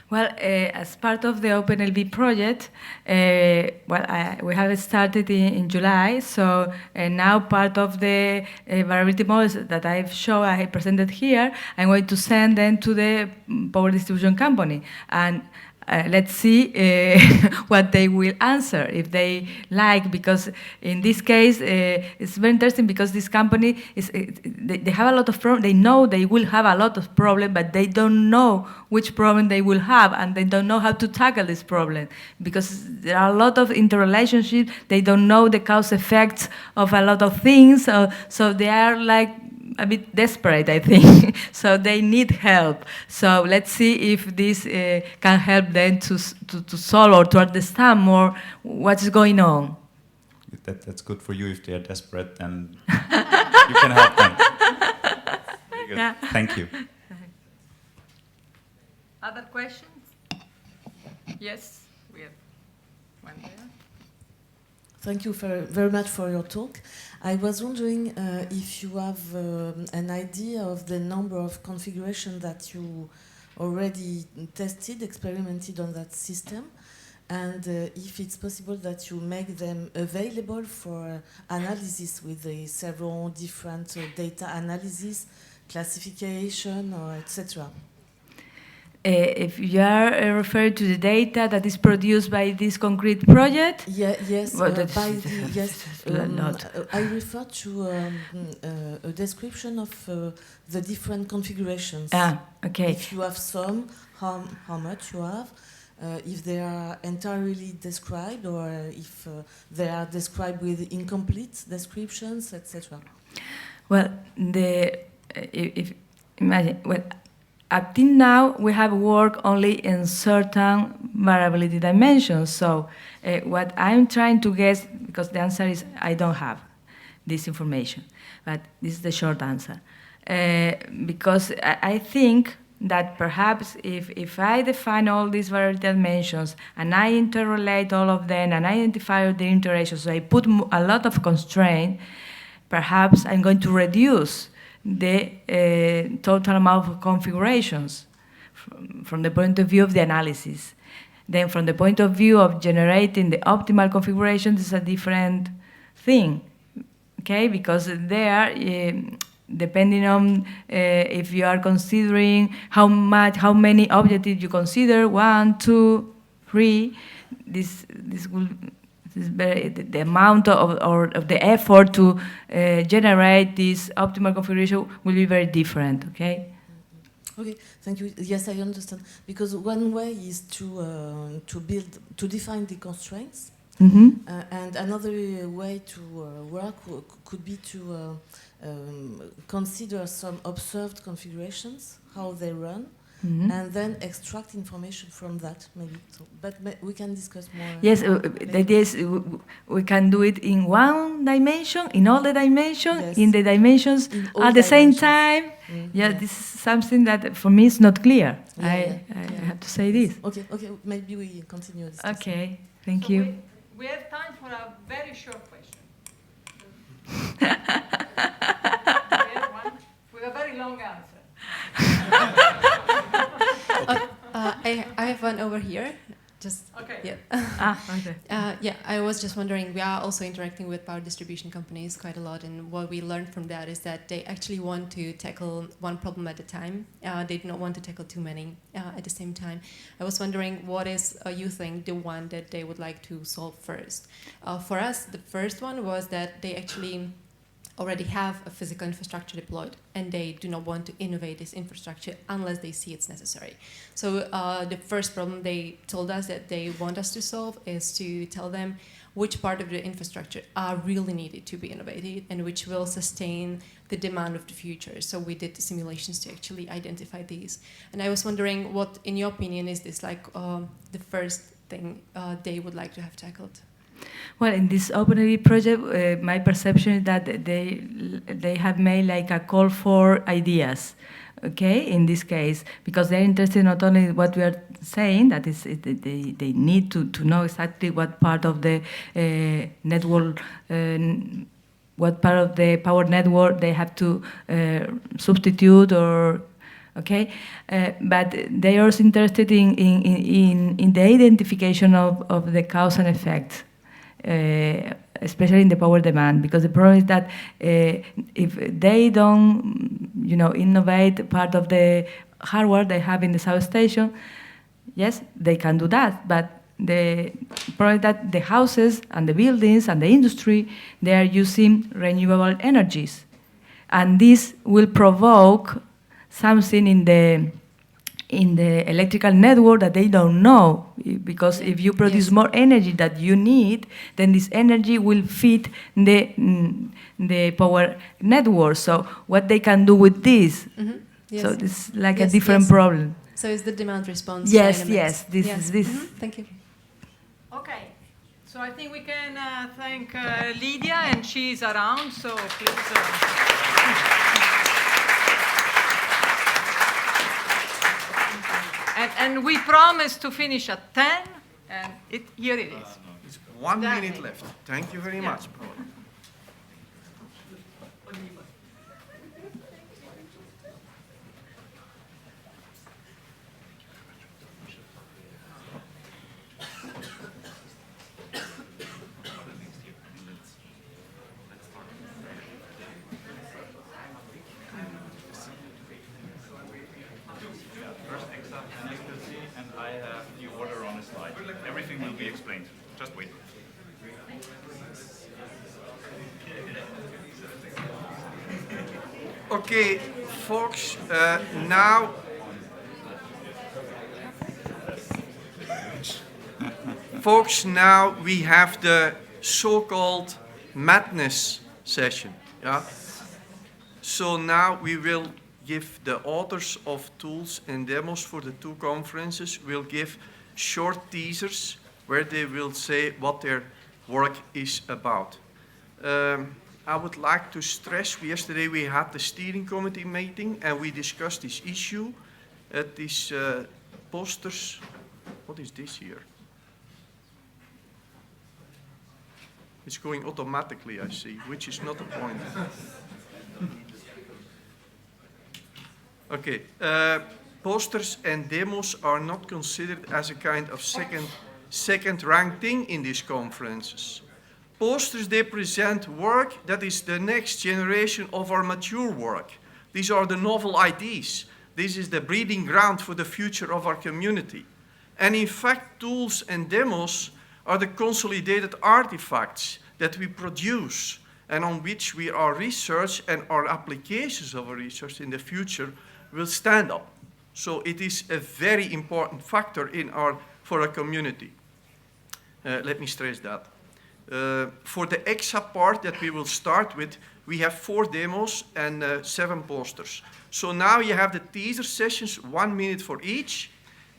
Well, as part of the OpenLB project, we have started in July, so now part of the variability models that I presented here, I'm going to send them to the power distribution company. And let's see what they will answer, if they like, because in this case, it's very interesting because this company, they have a lot of problems. They know they will have a lot of problems, but they don't know which problem they will have, and they don't know how to tackle this problem, because there are a lot of interrelationships. They don't know the cause effects of a lot of things, so they are like a bit desperate, I think. So they need help. So let's see if this can help them to solve or to understand more what is going on. That's good for you. If they are desperate, then you can help them. Very good. Yeah. Thank you. Other questions? Yes, we have one there. Thank you very much for your talk. I was wondering if you have an idea of the number of configurations that you already tested, experimented on that system, and if it's possible that you make them available for analysis with the several different data analysis, classification, or etc. If you are referring to the data that is produced by this concrete project? Yes, well, I refer to a description of the different configurations. Okay. If you have some, how much you have, if they are entirely described, or if they are described with incomplete descriptions, etc. Well, up till now, we have worked only in certain variability dimensions. So what I'm trying to guess, because the answer is I don't have this information, but this is the short answer. Because I think that perhaps if I define all these variability dimensions and I interrelate all of them and I identify the interactions, so I put a lot of constraint, perhaps I'm going to reduce the total amount of configurations from the point of view of the analysis. Then from the point of view of generating the optimal configuration, this is a different thing, okay? Because there, depending on if you are considering how many objectives you consider, 1, 2, 3, this will the amount of the effort to generate this optimal configuration will be very different, okay? Okay, thank you. Yes, I understand. Because one way is to define the constraints, and another way to work could be to consider some observed configurations, how they run, and then extract information from that, maybe. So, but we can discuss more. Yes, the idea is we can do it in one dimension, in all the dimensions, yes. in the dimensions at the same time. Yeah, this is something that for me is not clear. I have to say this. Okay, maybe we continue this. Okay, thank you. We have time for a very short question. With a very long answer. I have one over here. Just okay. Yeah. Okay. Yeah, I was just wondering. We are also interacting with power distribution companies quite a lot, and what we learned from that is that they actually want to tackle one problem at a time. They do not want to tackle too many at the same time. I was wondering, what is you think the one that they would like to solve first? For us, the first one was that they actually already have a physical infrastructure deployed, and they do not want to innovate this infrastructure unless they see it's necessary. So the first problem they told us that they want us to solve is to tell them which part of the infrastructure are really needed to be innovated and which will sustain the demand of the future. So we did the simulations to actually identify these. And I was wondering what, in your opinion, is this like the first thing they would like to have tackled? Well, in this OpenAV project, my perception is that they have made like a call for ideas. Okay, in this case, because they're interested not only in what we are saying, that is, they need to know exactly what part of the network, what part of the power network they have to substitute or, okay, but they are also interested in the identification of the cause and effect. Especially in the power demand, because the problem is that if they don't, innovate part of the hardware they have in the substation, yes, they can do that, but the problem is that the houses and the buildings and the industry, they are using renewable energies, and this will provoke something in the electrical network that they don't know, because if you produce more energy that you need, then this energy will feed the power network. So what they can do with this? Mm-hmm. Yes. So this is like a different problem. So it's the demand response. Yes, dynamics. yes, this is this. Mm-hmm. Thank you. Okay, so I think we can thank Lidia, and she's around, so please. And we promise to finish at 10, and here it is. It's 1 minute left. Thank you very much, Paul. And I have the order on the slide. Everything will be explained. Just wait. Okay, folks, now we have the so-called madness session. Yeah. So now we will give the authors of tools and demos for the two conferences will give short teasers where they will say what their work is about. I would like to stress, yesterday we had the steering committee meeting and we discussed this issue. These posters, what is this here? It's going automatically, I see, which is not a point. Okay, posters and demos are not considered as a kind of second rank thing in these conferences. Posters, they present work that is the next generation of our mature work. These are the novel ideas. This is the breeding ground for the future of our community. And in fact, tools and demos are the consolidated artifacts that we produce and on which we are research and our applications of our research in the future will stand up. So it is a very important factor for our community. Let me stress that. For the ECSA part that we will start with, we have 4 demos and 7 posters. So now you have the teaser sessions, 1 minute for each,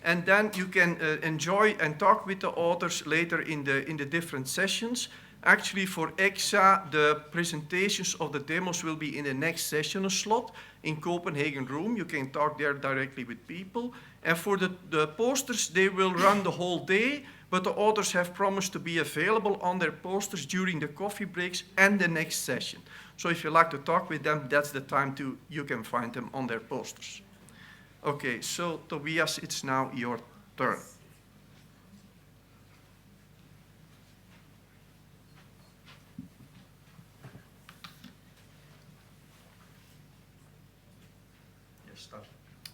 and then you can enjoy and talk with the authors later in the different sessions. Actually, for ECSA, the presentations of the demos will be in the next session slot in Copenhagen room. You can talk there directly with people. And for the posters, they will run the whole day, but the authors have promised to be available on their posters during the coffee breaks and the next session. So if you like to talk with them, that's the time you can find them on their posters. Okay, so Tobias, it's now your turn.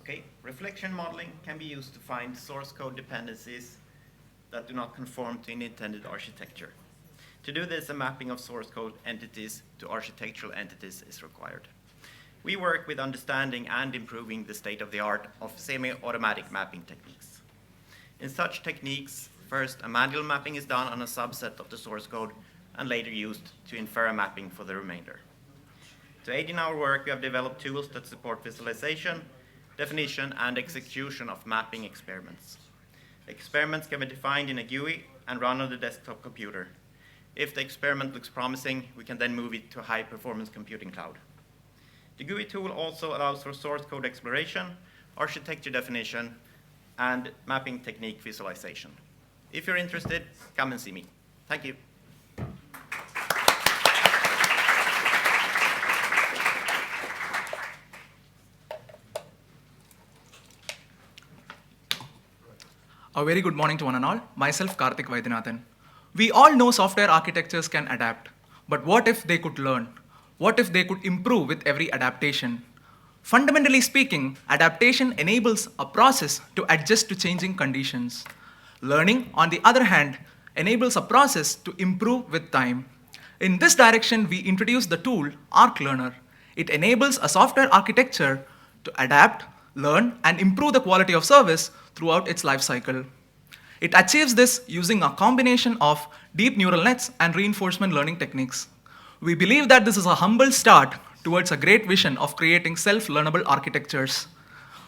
Okay, reflection modeling can be used to find source code dependencies that do not conform to an intended architecture. To do this, a mapping of source code entities to architectural entities is required. We work with understanding and improving the state-of-the-art of semi-automatic mapping techniques. In such techniques, first a manual mapping is done on a subset of the source code and later used to infer a mapping for the remainder. To aid in our work, we have developed tools that support visualization, definition, and execution of mapping experiments. Experiments can be defined in a GUI and run on the desktop computer. If the experiment looks promising, we can then move it to a high-performance computing cloud. The GUI tool also allows for source code exploration, architecture definition, and mapping technique visualization. If you're interested, come and see me. Thank you. A very good morning to one and all. Myself, Karthik Vaidyanathan. We all know software architectures can adapt, but what if they could learn? What if they could improve with every adaptation? Fundamentally speaking, adaptation enables a process to adjust to changing conditions. Learning, on the other hand, enables a process to improve with time. In this direction, we introduce the tool ArcLearner. It enables a software architecture to adapt, learn, and improve the quality of service throughout its life cycle. It achieves this using a combination of deep neural nets and reinforcement learning techniques. We believe that this is a humble start towards a great vision of creating self-learnable architectures.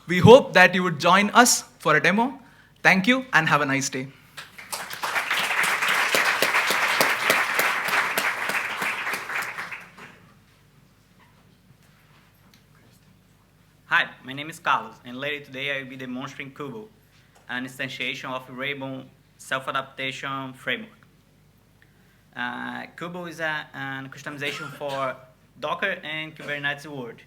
We hope that you would join us for a demo. Thank you and have a nice day. Hi, my name is Carlos, and later today I will be demonstrating Kubo, an instantiation of Rainbow self-adaptation framework. Kubo is a customization for Docker and Kubernetes world.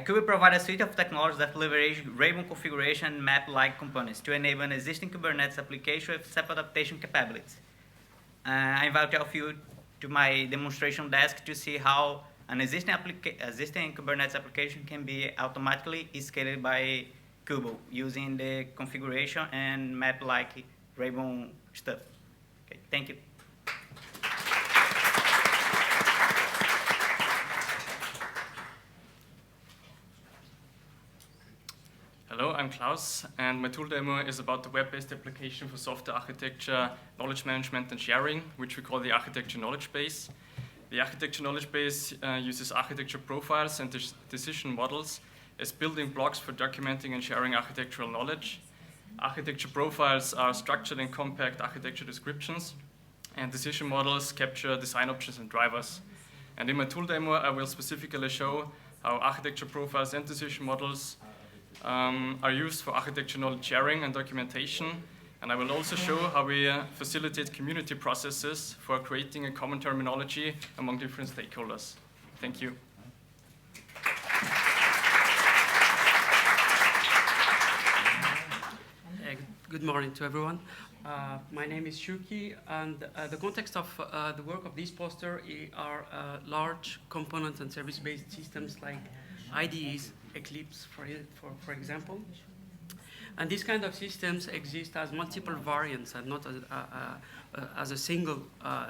Kubo provides a suite of technologies that leverage Rainbow configuration and map-like components to enable an existing Kubernetes application with self-adaptation capabilities. I invite all of you to my demonstration desk to see how an existing Kubernetes application can be automatically scaled by Kubo using the configuration and map-like Rainbow stuff. Okay, thank you. Hello, I'm Klaus, and my tool demo is about the web-based application for software architecture, knowledge management, and sharing, which we call the Architecture Knowledge Base. The Architecture Knowledge Base uses architecture profiles and decision models as building blocks for documenting and sharing architectural knowledge. Architecture profiles are structured and compact architecture descriptions, and decision models capture design options and drivers. And in my tool demo, I will specifically show how architecture profiles and decision models are used for architecture knowledge sharing and documentation. And I will also show how we facilitate community processes for creating a common terminology among different stakeholders. Thank you. Good morning to everyone. My name is Shuki, and the context of the work of this poster are large component and service-based systems like IDEs, Eclipse, for example. And these kind of systems exist as multiple variants and not as a single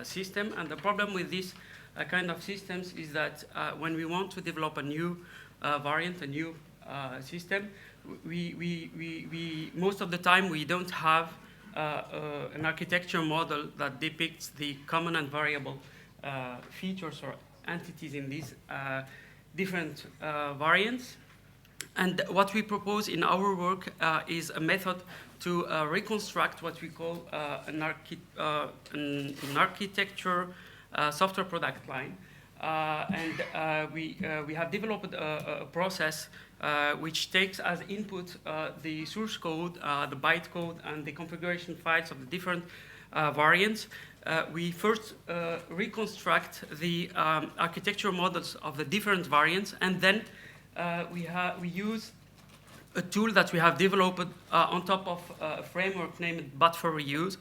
system. And the problem with these kind of systems is that when we want to develop a new variant, a new system, we most of the time we don't have an architecture model that depicts the common and variable features or entities in these different variants. And what we propose in our work is a method to reconstruct what we call an architecture software product line. We have developed a process which takes as input the source code, the bytecode, and the configuration files of the different variants. We first reconstruct the architecture models of the different variants, and then we use a tool that we have developed on top of a framework named But for Reuse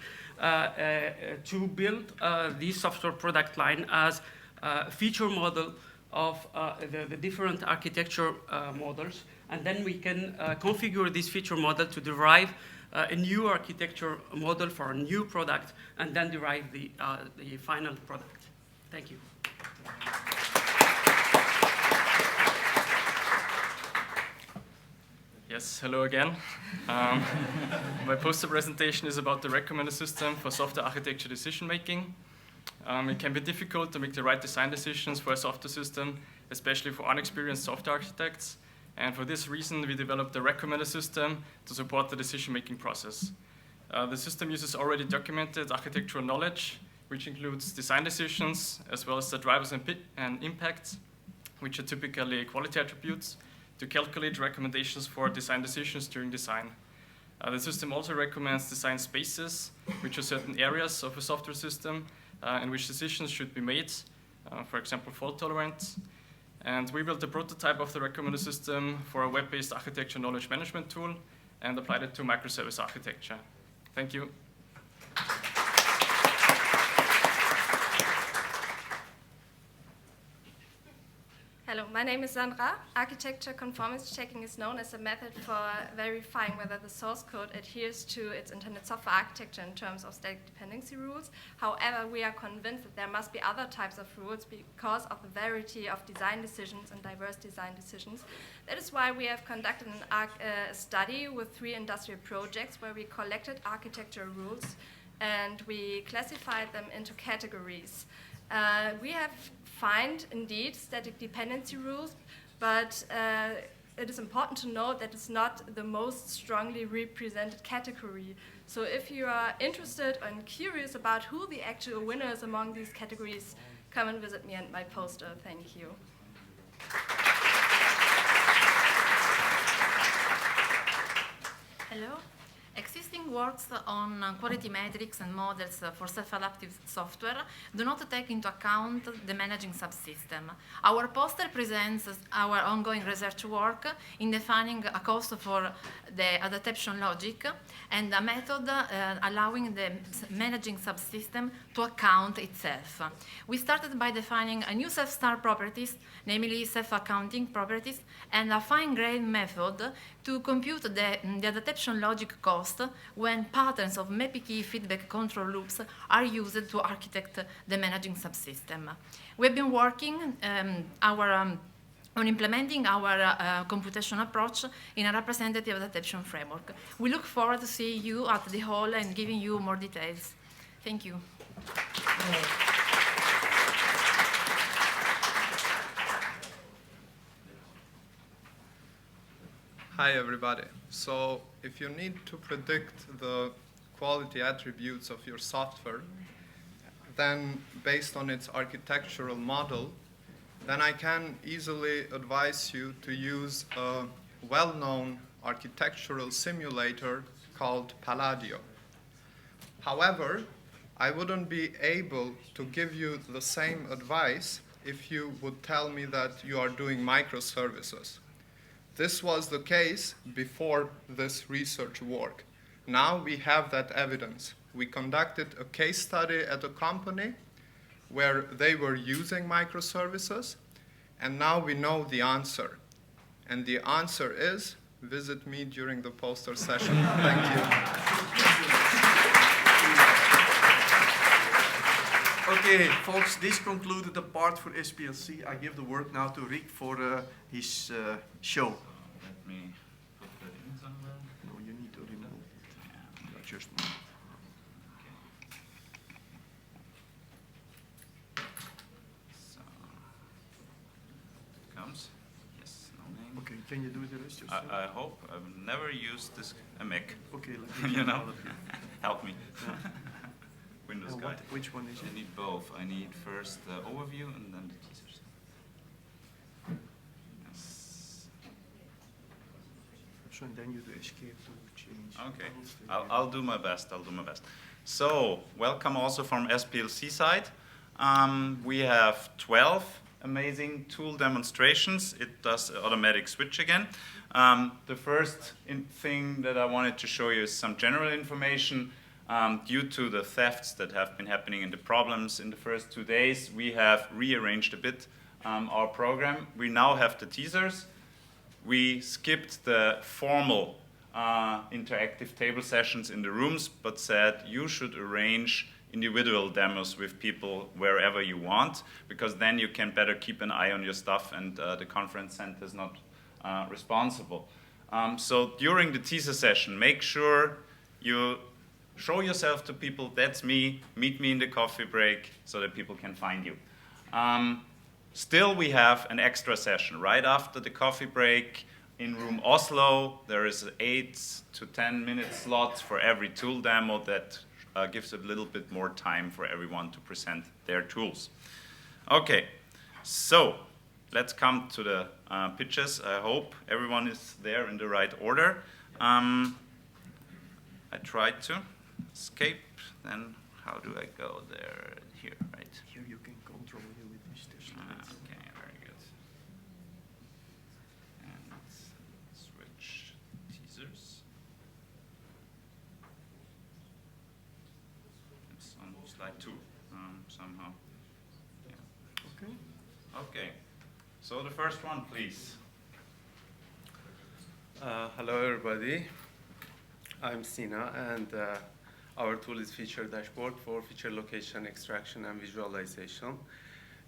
to build this software product line as a feature model of the different architecture models, and then we can configure this feature model to derive a new architecture model for a new product, and then derive the final product. Thank you. Yes, hello again. My poster presentation is about the recommender system for software architecture decision making. It can be difficult to make the right design decisions for a software system, especially for unexperienced software architects. And for this reason, we developed the recommender system to support the decision-making process. The system uses already documented architectural knowledge, which includes design decisions, as well as the drivers and impacts, which are typically quality attributes, to calculate recommendations for design decisions during design. The system also recommends design spaces, which are certain areas of a software system in which decisions should be made, for example, fault tolerant. And we built a prototype of the recommender system for a web-based architecture knowledge management tool and applied it to microservice architecture. Thank you. Hello, my name is Sandra. Architecture conformance checking is known as a method for verifying whether the source code adheres to its intended software architecture in terms of static dependency rules. However, we are convinced that there must be other types of rules because of the variety of design decisions and diverse design decisions. That is why we have conducted a study with 3 industrial projects where we collected architecture rules and we classified them into categories. We have found, indeed, static dependency rules, but it is important to note that it's not the most strongly represented category. So if you are interested and curious about who the actual winners among these categories, come and visit me and my poster. Thank you. Hello. Existing works on quality metrics and models for self-adaptive software do not take into account the managing subsystem. Our poster presents our ongoing research work in defining a cost for the adaptation logic and a method allowing the managing subsystem to account itself. We started by defining a new self-star properties, namely self-accounting properties, and a fine-grained method to compute the adaptation logic cost when patterns of MAPI feedback control loops are used to architect the managing subsystem. We've been working on implementing our computation approach in a representative adaptation framework. We look forward to seeing you at the hall and giving you more details. Thank you. Hi everybody. So if you need to predict the quality attributes of your software, then based on its architectural model, then I can easily advise you to use a well-known architectural simulator called Palladio. However, I wouldn't be able to give you the same advice if you would tell me that you are doing microservices. This was the case before this research work. Now we have that evidence. We conducted a case study at a company where they were using microservices, and now we know the answer. And the answer is, visit me during the poster session. Thank you. Okay, folks, this concluded the part for SPLC. I give the word now to Rick for his show. Let me put that in somewhere. No, you need to remove. Yeah, just Okay. So, it comes. Yes, no name. Okay, can you do the rest yourself? I hope. I've never used this a Mac. Okay, let me you know, help me. Yeah. Windows guy. Which one is it? I need both. I need first the overview and then the teasers. Yes. So and then you do escape to change. Okay. I'll do my best. I'll do my best. So welcome also from SPLC side. We have 12 amazing tool demonstrations. It does automatic switch again. The first thing that I wanted to show you is some general information. Due to the thefts that have been happening and the problems in the first 2 days, we have rearranged a bit our program. We now have the teasers. We skipped the formal interactive table sessions in the rooms, but said you should arrange individual demos with people wherever you want, because then you can better keep an eye on your stuff and the conference center is not responsible. So during the teaser session, make sure you show yourself to people, that's me, meet me in the coffee break, so that people can find you. Still, we have an extra session right after the coffee break in room Oslo. There is 8 to 10 minute slots for every tool demo that gives a little bit more time for everyone to present their tools. Okay, so let's come to the pitches. I hope everyone is there in the right order. I tried to escape, then how do I go there? Here, right? Here you can control it with this. Okay, very good. And let's switch teasers. It's on slide 2 somehow. Yeah. Okay. Okay. So the first one, please. Hello, everybody. I'm Sina, and our tool is Feature Dashboard for feature location, extraction, and visualization.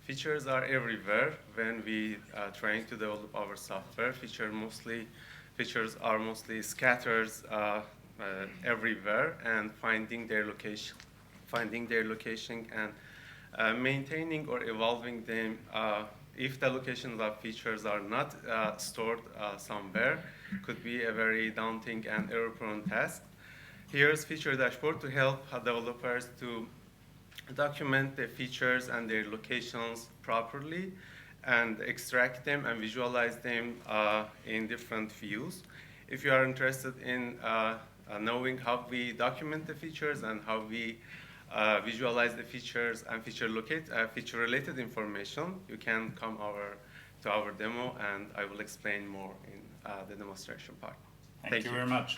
Features are everywhere when we are trying to develop our software. Features are mostly scattered everywhere, and finding their location and maintaining or evolving them. If the locations of features are not stored somewhere, could be a very daunting and error-prone task. Here's Feature Dashboard to help developers to document the features and their locations properly and extract them and visualize them in different views. If you are interested in knowing how we document the features and how we visualize the features and feature-related information, you can come to our demo, and I will explain more in the demonstration part. Thank you very much.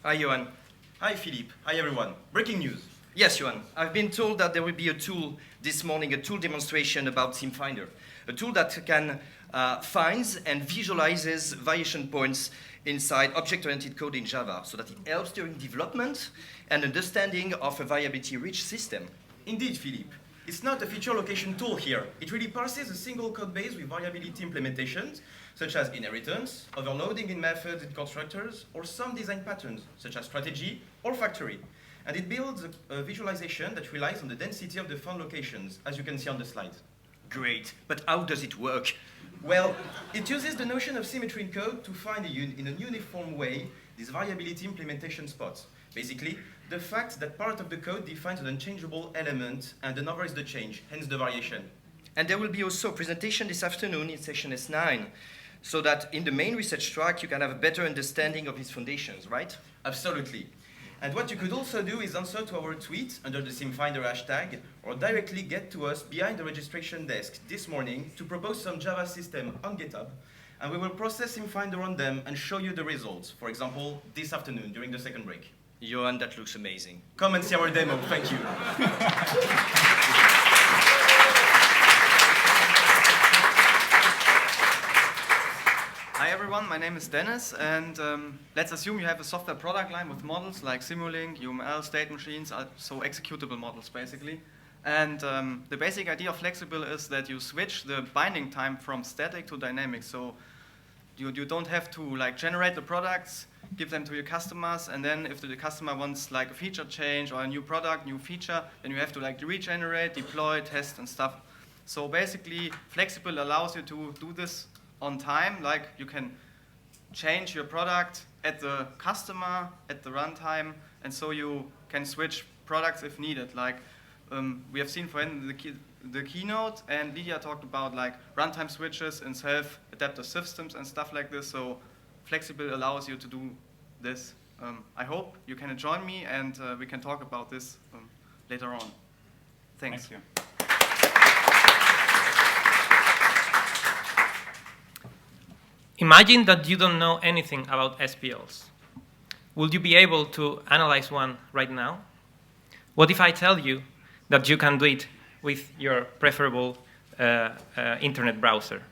Hi, Johan. Hi, Philippe. Hi, everyone. Breaking news. Yes, Johan. I've been told that there will be a tool this morning, a tool demonstration about SimFinder, a tool that can finds and visualizes variation points inside object-oriented code in Java, so that it helps during development and understanding of a variability-rich system. Indeed, Philippe. It's not a feature location tool here. It really parses a single code base with variability implementations, such as inheritance, overloading in methods and constructors, or some design patterns, such as strategy or factory. And it builds a visualization that relies on the density of the found locations, as you can see on the slide. Great, but how does it work? Well, it uses the notion of symmetry in code to find in a uniform way these variability implementation spots. Basically, the fact that part of the code defines an unchangeable element and another is the change, hence the variation. And there will be also a presentation this afternoon in session S9, so that in the main research track you can have a better understanding of its foundations, right? Absolutely. And what you could also do is answer to our tweet under the SimFinder hashtag, or directly get to us behind the registration desk this morning to propose some Java system on GitHub, and we will process SimFinder on them and show you the results, for example, this afternoon during the second break. Johan, that looks amazing. Come and see our demo. Thank you. Hi everyone, my name is Dennis, and let's assume you have a software product line with models like Simulink, UML, state machines, so executable models basically. And the basic idea of flexible is that you switch the binding time from static to dynamic, so you don't have to generate the products, give them to your customers, and then if the customer wants a feature change or a new product, new feature, then you have to regenerate, deploy, test and stuff. So basically flexible allows you to do this on time, you can change your product at the customer, at the runtime, and so you can switch products if needed. We have seen for instance the Keynote, and Lidia talked about runtime switches and self-adaptive systems and stuff like this, so flexible allows you to do this. I hope you can join me and we can talk about this later on. Thanks. Thank you. Imagine that you don't know anything about SPLs. Would you be able to analyze one right now? What if I tell you that you can do it with your preferable internet browser?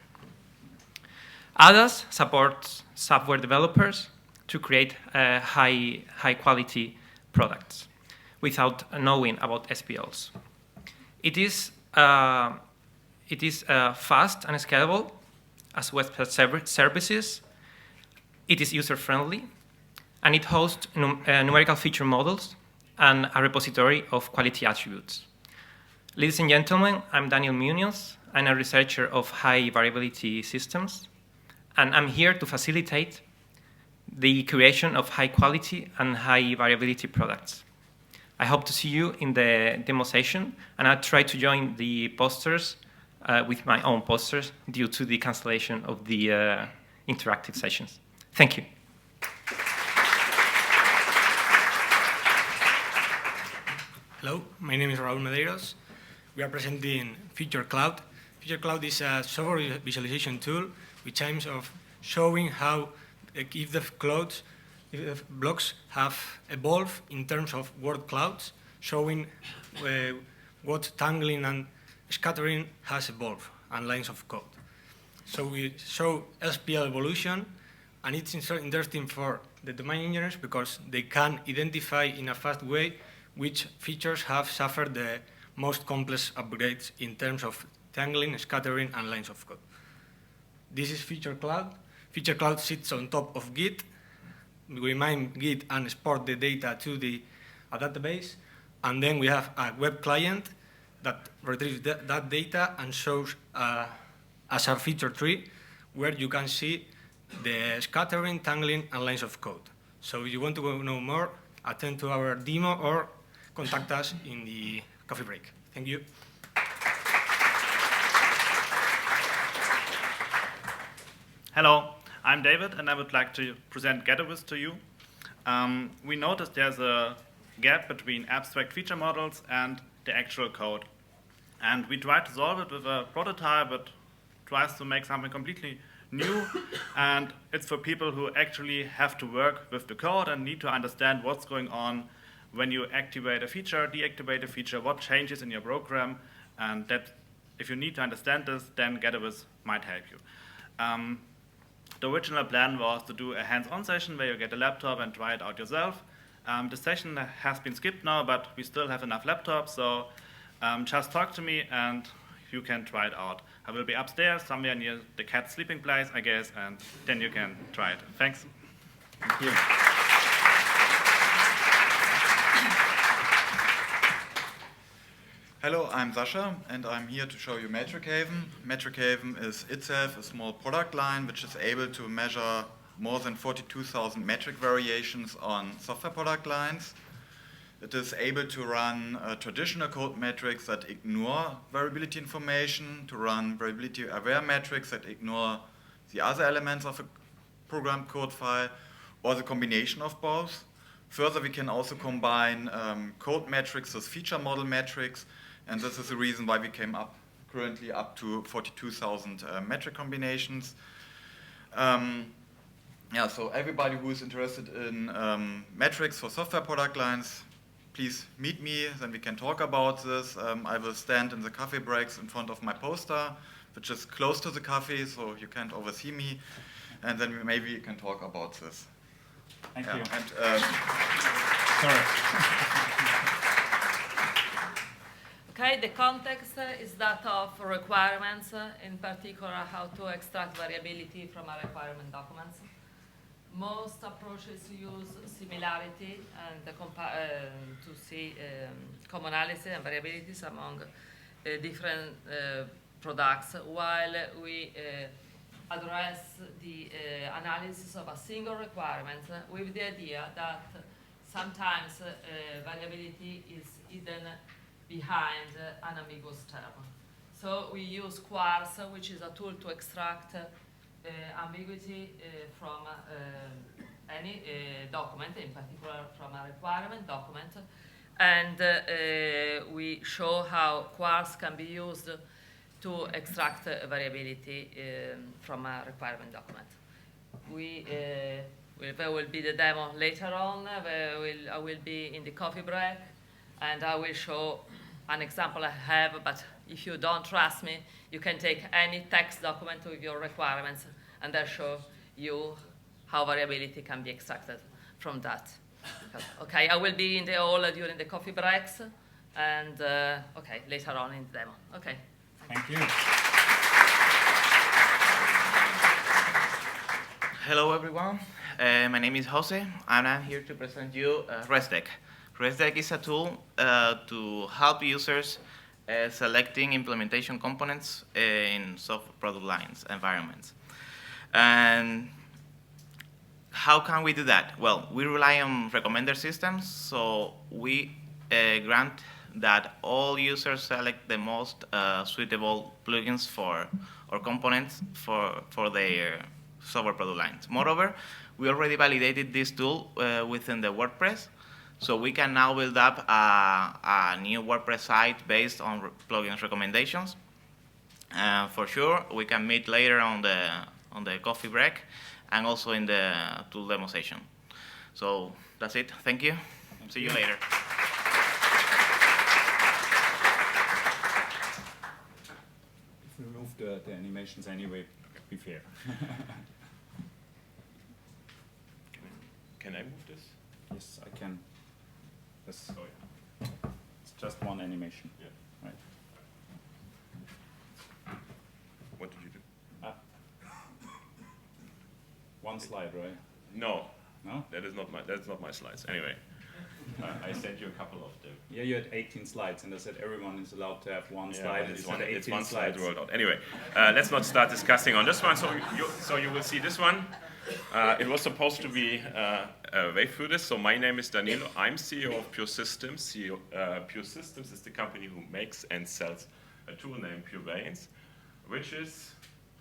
ADAS supports software developers to create high quality products without knowing about SPLs. It is fast and scalable as web services. It is user-friendly, and it hosts numerical feature models and a repository of quality attributes. Ladies and gentlemen, I'm Daniel Munoz. I'm a researcher of high variability systems, and I'm here to facilitate the creation of high quality and high variability products. I hope to see you in the demo session, and I'll try to join the posters with my own posters due to the cancellation of the interactive sessions. Thank you. Hello, my name is Raúl Medeiros. We are presenting Feature Cloud. Feature Cloud is a software visualization tool which aims of showing how if the blocks have evolved in terms of word clouds, showing what tangling and scattering has evolved and lines of code. So we show SPL evolution, and it's interesting for the domain engineers because they can identify in a fast way which features have suffered the most complex upgrades in terms of tangling, scattering, and lines of code. This is Feature Cloud. Feature Cloud sits on top of Git. We mine Git and export the data to a database, and then we have a web client that retrieves that data and shows as a feature tree where you can see the scattering, tangling, and lines of code. So if you want to know more, attend to our demo or contact us in the coffee break. Thank you. Hello, I'm David, and I would like to present Getavis to you. We noticed there's a gap between abstract feature models and the actual code. And we tried to solve it with a prototype that tries to make something completely new, and it's for people who actually have to work with the code and need to understand what's going on when you activate a feature, deactivate a feature, what changes in your program, and that if you need to understand this, then Getavis might help you. The original plan was to do a hands-on session where you get a laptop and try it out yourself. The session has been skipped now, but we still have enough laptops, so just talk to me and you can try it out. I will be upstairs, somewhere near the cat's sleeping place, I guess, and then you can try it. Thanks. Thank you. Hello, I'm Sasha, and I'm here to show you Metric Haven. Metric Haven is itself a small product line which is able to measure more than 42,000 metric variations on software product lines. It is able to run traditional code metrics that ignore variability information, to run variability-aware metrics that ignore the other elements of a program code file, or the combination of both. Further, we can also combine code metrics with feature model metrics, and this is the reason why we came up currently up to 42,000 metric combinations. Yeah, so everybody who is interested in metrics for software product lines, please meet me, then we can talk about this. I will stand in the coffee breaks in front of my poster, which is close to the coffee, so you can't oversee me, and then maybe we can talk about this. Thank you. And, sorry. Okay, the context is that of requirements, in particular how to extract variability from a requirement documents. Most approaches use similarity and to see commonality and variabilities among different products, while we address the analysis of a single requirement with the idea that sometimes variability is hidden behind an ambiguous term. So we use Quartz, which is a tool to extract ambiguity from any document, in particular from a requirement document, and we show how Quartz can be used to extract variability from a requirement document. There will be the demo later on. I will be in the coffee break, And I will show an example I have, but if you don't trust me, you can take any text document with your requirements, and I'll show you how variability can be extracted from that. Okay, I will be in the hall during the coffee breaks, and okay, later on in the demo. Okay. Thank you. Hello, everyone. My name is Jose, and I'm here to present you ResDeck. ResDeck is a tool to help users selecting implementation components in software product lines environments. And how can we do that? Well, we rely on recommender systems, so we grant that all users select the most suitable plugins or components for their software product lines. Moreover, we already validated this tool within the WordPress, so we can now build up a new WordPress site based on plugins recommendations. For sure, we can meet later on the coffee break and also in the tool demo session. So that's it. Thank you. See you later. If we remove the animations anyway, be fair. Can I move this? Yes, I can. This, oh yeah. It's just one animation. Yeah. Right. What did you do? One slide, right? No. No? That's not my slides. Anyway. I sent you a couple of them. Yeah, you had 18 slides, and I said everyone is allowed to have one slide. It's one slide rolled out. Anyway, let's not start discussing on this one. So you will see this one. It was supposed to be a way through this. So my name is Danilo. I'm CEO of Pure Systems. Pure Systems is the company who makes and sells a tool named Pure Variance, which is,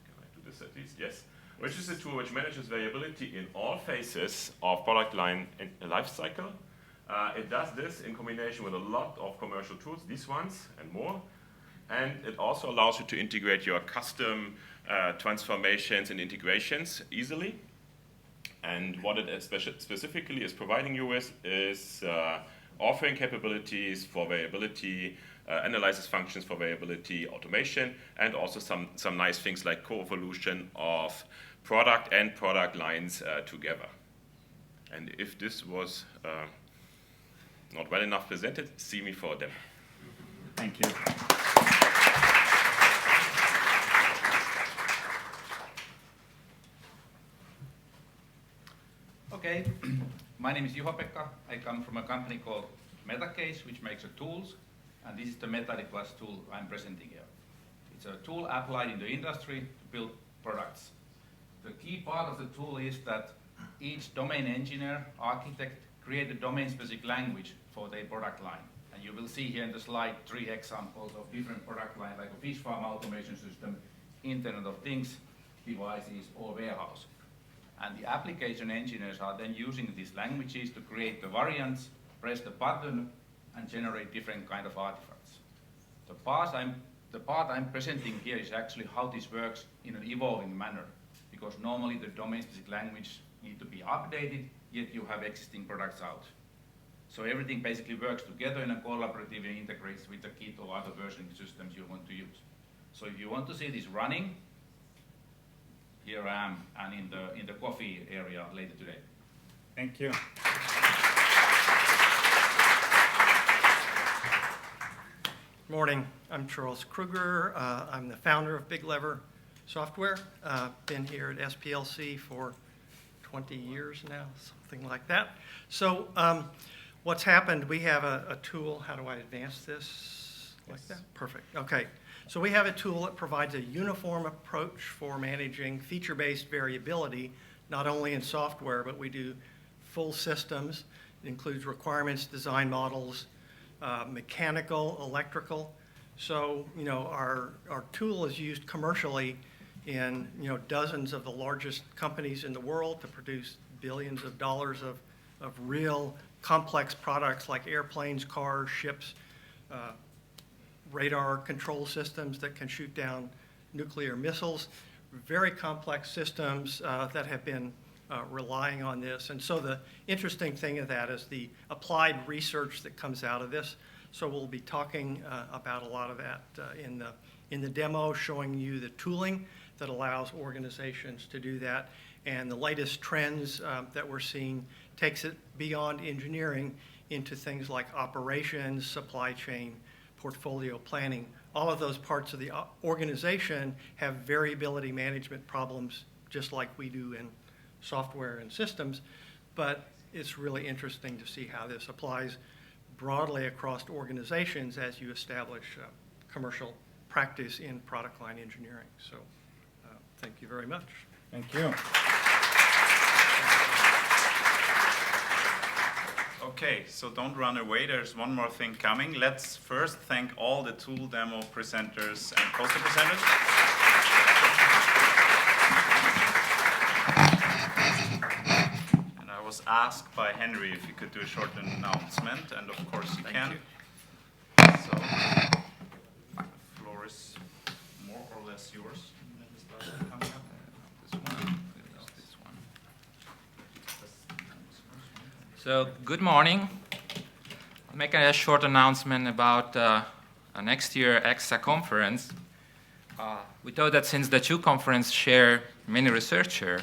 can I do this at least? Yes. Which is a tool which manages variability in all phases of product line and life cycle. It does this in combination with a lot of commercial tools, these ones and more. And it also allows you to integrate your custom transformations and integrations easily. And what it specifically is providing you with is offering capabilities for variability, analyzes functions for variability automation, and also some nice things like co-evolution of product and product lines together. And if this was not well enough presented, see me for a demo. Thank you. Okay, my name is Juha-Pekka. I come from a company called MetaCase, which makes tools, and this is the MetaDequest tool I'm presenting here. It's a tool applied in the industry to build products. The key part of the tool is that each domain engineer, architect, create a domain-specific language for their product line. And you will see here in the slide 3 examples of different product lines, like a fish farm automation system, Internet of Things, devices, or warehouse. And the application engineers are then using these languages to create the variants, press the button, and generate different kind of artifacts. The part I'm presenting here is actually how this works in an evolving manner, because normally the domain-specific language need to be updated, yet you have existing products out. So everything basically works together in a collaborative and integrates with the kit or other versioning systems you want to use. So if you want to see this running, here I am, and in the coffee area later today. Thank you. Morning, I'm Charles Kruger. I'm the founder of Big Lever Software. Been here at SPLC for 20 years now, something like that. So what's happened, we have a tool. How do I advance this? Like that? Perfect. Okay. So we have a tool that provides a uniform approach for managing feature-based variability, not only in software, but we do full systems. It includes requirements, design models, mechanical, electrical. So, you know, our tool is used commercially in, you know, dozens of the largest companies in the world to produce billions of dollars of real complex products like airplanes, cars, ships, radar control systems that can shoot down nuclear missiles, very complex systems that have been relying on this. And so the interesting thing of that is the applied research that comes out of this. So we'll be talking about a lot of that in the demo, showing you the tooling that allows organizations to do that. And the latest trends that we're seeing takes it beyond engineering into things like operations, supply chain, portfolio planning. All of those parts of the organization have variability management problems just like we do in software and systems, but it's really interesting to see how this applies broadly across organizations as you establish commercial practice in product line engineering. So thank you very much. Thank you. Okay, so don't run away. There's one more thing coming. Let's first thank all the tool demo presenters and poster presenters. And I was asked by Henry if you could do a short announcement, and of course you can. So, the floor is more or less yours. So, good morning. I'll make a short announcement about next year ECSA conference. We thought that since the two conferences share many researchers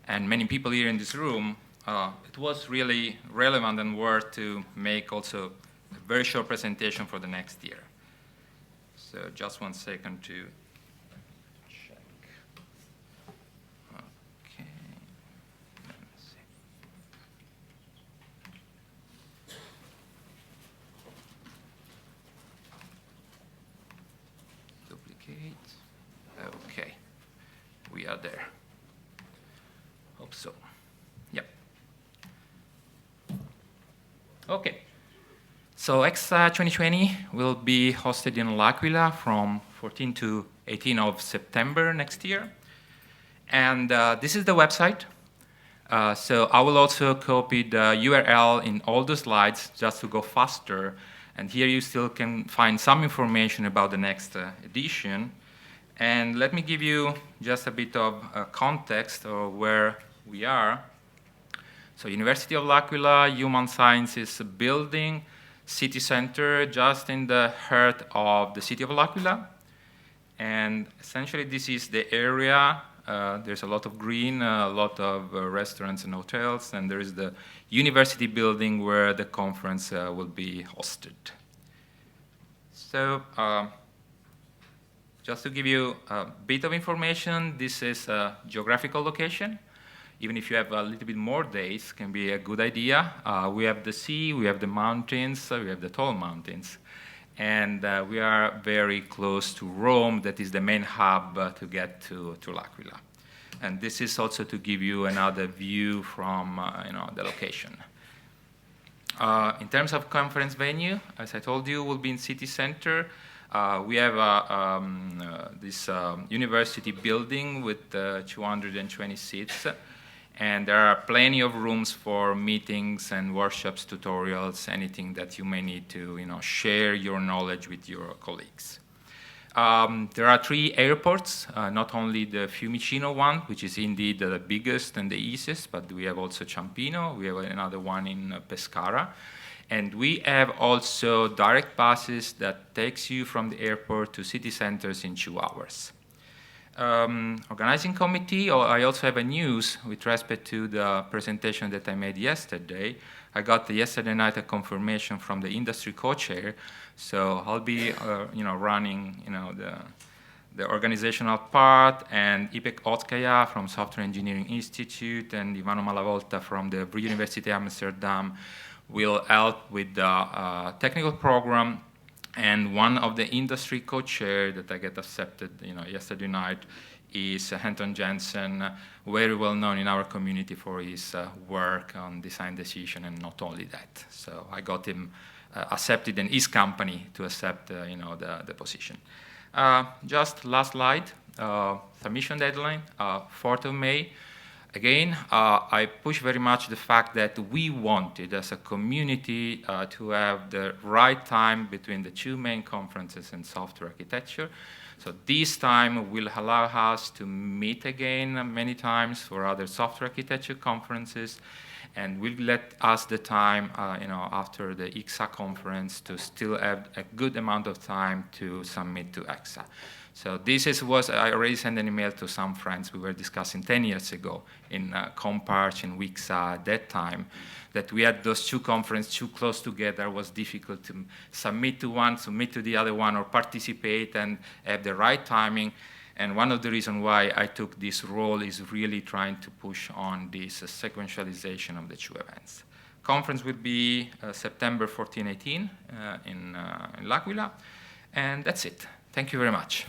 and many people here in this room, it was really relevant and worth to make also a very short presentation for the next year. So just 1 second to check. Okay. Let me see. Duplicate. Okay. We are there. Hope so. Yep. Okay. So ECSA 2020 will be hosted in L'Aquila from 14 to 18 of September next year. And this is the website. So I will also copy the URL in all the slides just to go faster. And here you still can find some information about the next edition. And let me give you just a bit of context of where we are. So University of L'Aquila Human Sciences building, city center, just in the heart of the city of L'Aquila. And essentially this is the area. There's a lot of green, a lot of restaurants and hotels, and there is the university building where the conference will be hosted. So just to give you a bit of information, this is a geographical location. Even if you have a little bit more days, can be a good idea. We have the sea, we have the mountains, we have the tall mountains. And we are very close to Rome, that is the main hub to get to L'Aquila. And this is also to give you another view from the location. In terms of conference venue, as I told you, we'll be in city center. We have this university building with 220 seats. And there are plenty of rooms for meetings and workshops, tutorials, anything that you may need to share your knowledge with your colleagues. There are 3 airports, not only the Fiumicino one, which is indeed the biggest and the easiest, but we have also Ciampino. We have another one in Pescara. And we have also direct buses that takes you from the airport to city centers in 2 hours. Organizing committee, I also have a news with respect to the presentation that I made yesterday. I got yesterday night a confirmation from the industry co-chair, so I'll be running the organizational part, and Ipek Otskaya from Software Engineering Institute and Ivano Malavolta from the Vrije University Amsterdam will help with the technical program. And one of the industry co-chair that I get accepted, yesterday night, is Anton Jensen, very well known in our community for his work on design decision, and not only that. So I got him accepted in his company to accept, the position. Just last slide, submission deadline, 4th of May. Again, I push very much the fact that we wanted, as a community, to have the right time between the 2 main conferences in software architecture. So this time will allow us to meet again many times for other software architecture conferences, and will let us the time, after the ECSA conference, to still have a good amount of time to submit to ECSA. So this I already sent an email to some friends we were discussing 10 years ago in Comparch and WIXA at that time, that we had those two conferences too close together. It was difficult to submit to one, submit to the other one, or participate and have the right timing. And one of the reasons why I took this role is really trying to push on this sequentialization of the two events. Conference will be September 14-18 in L'Aquila, and that's it. Thank you very much.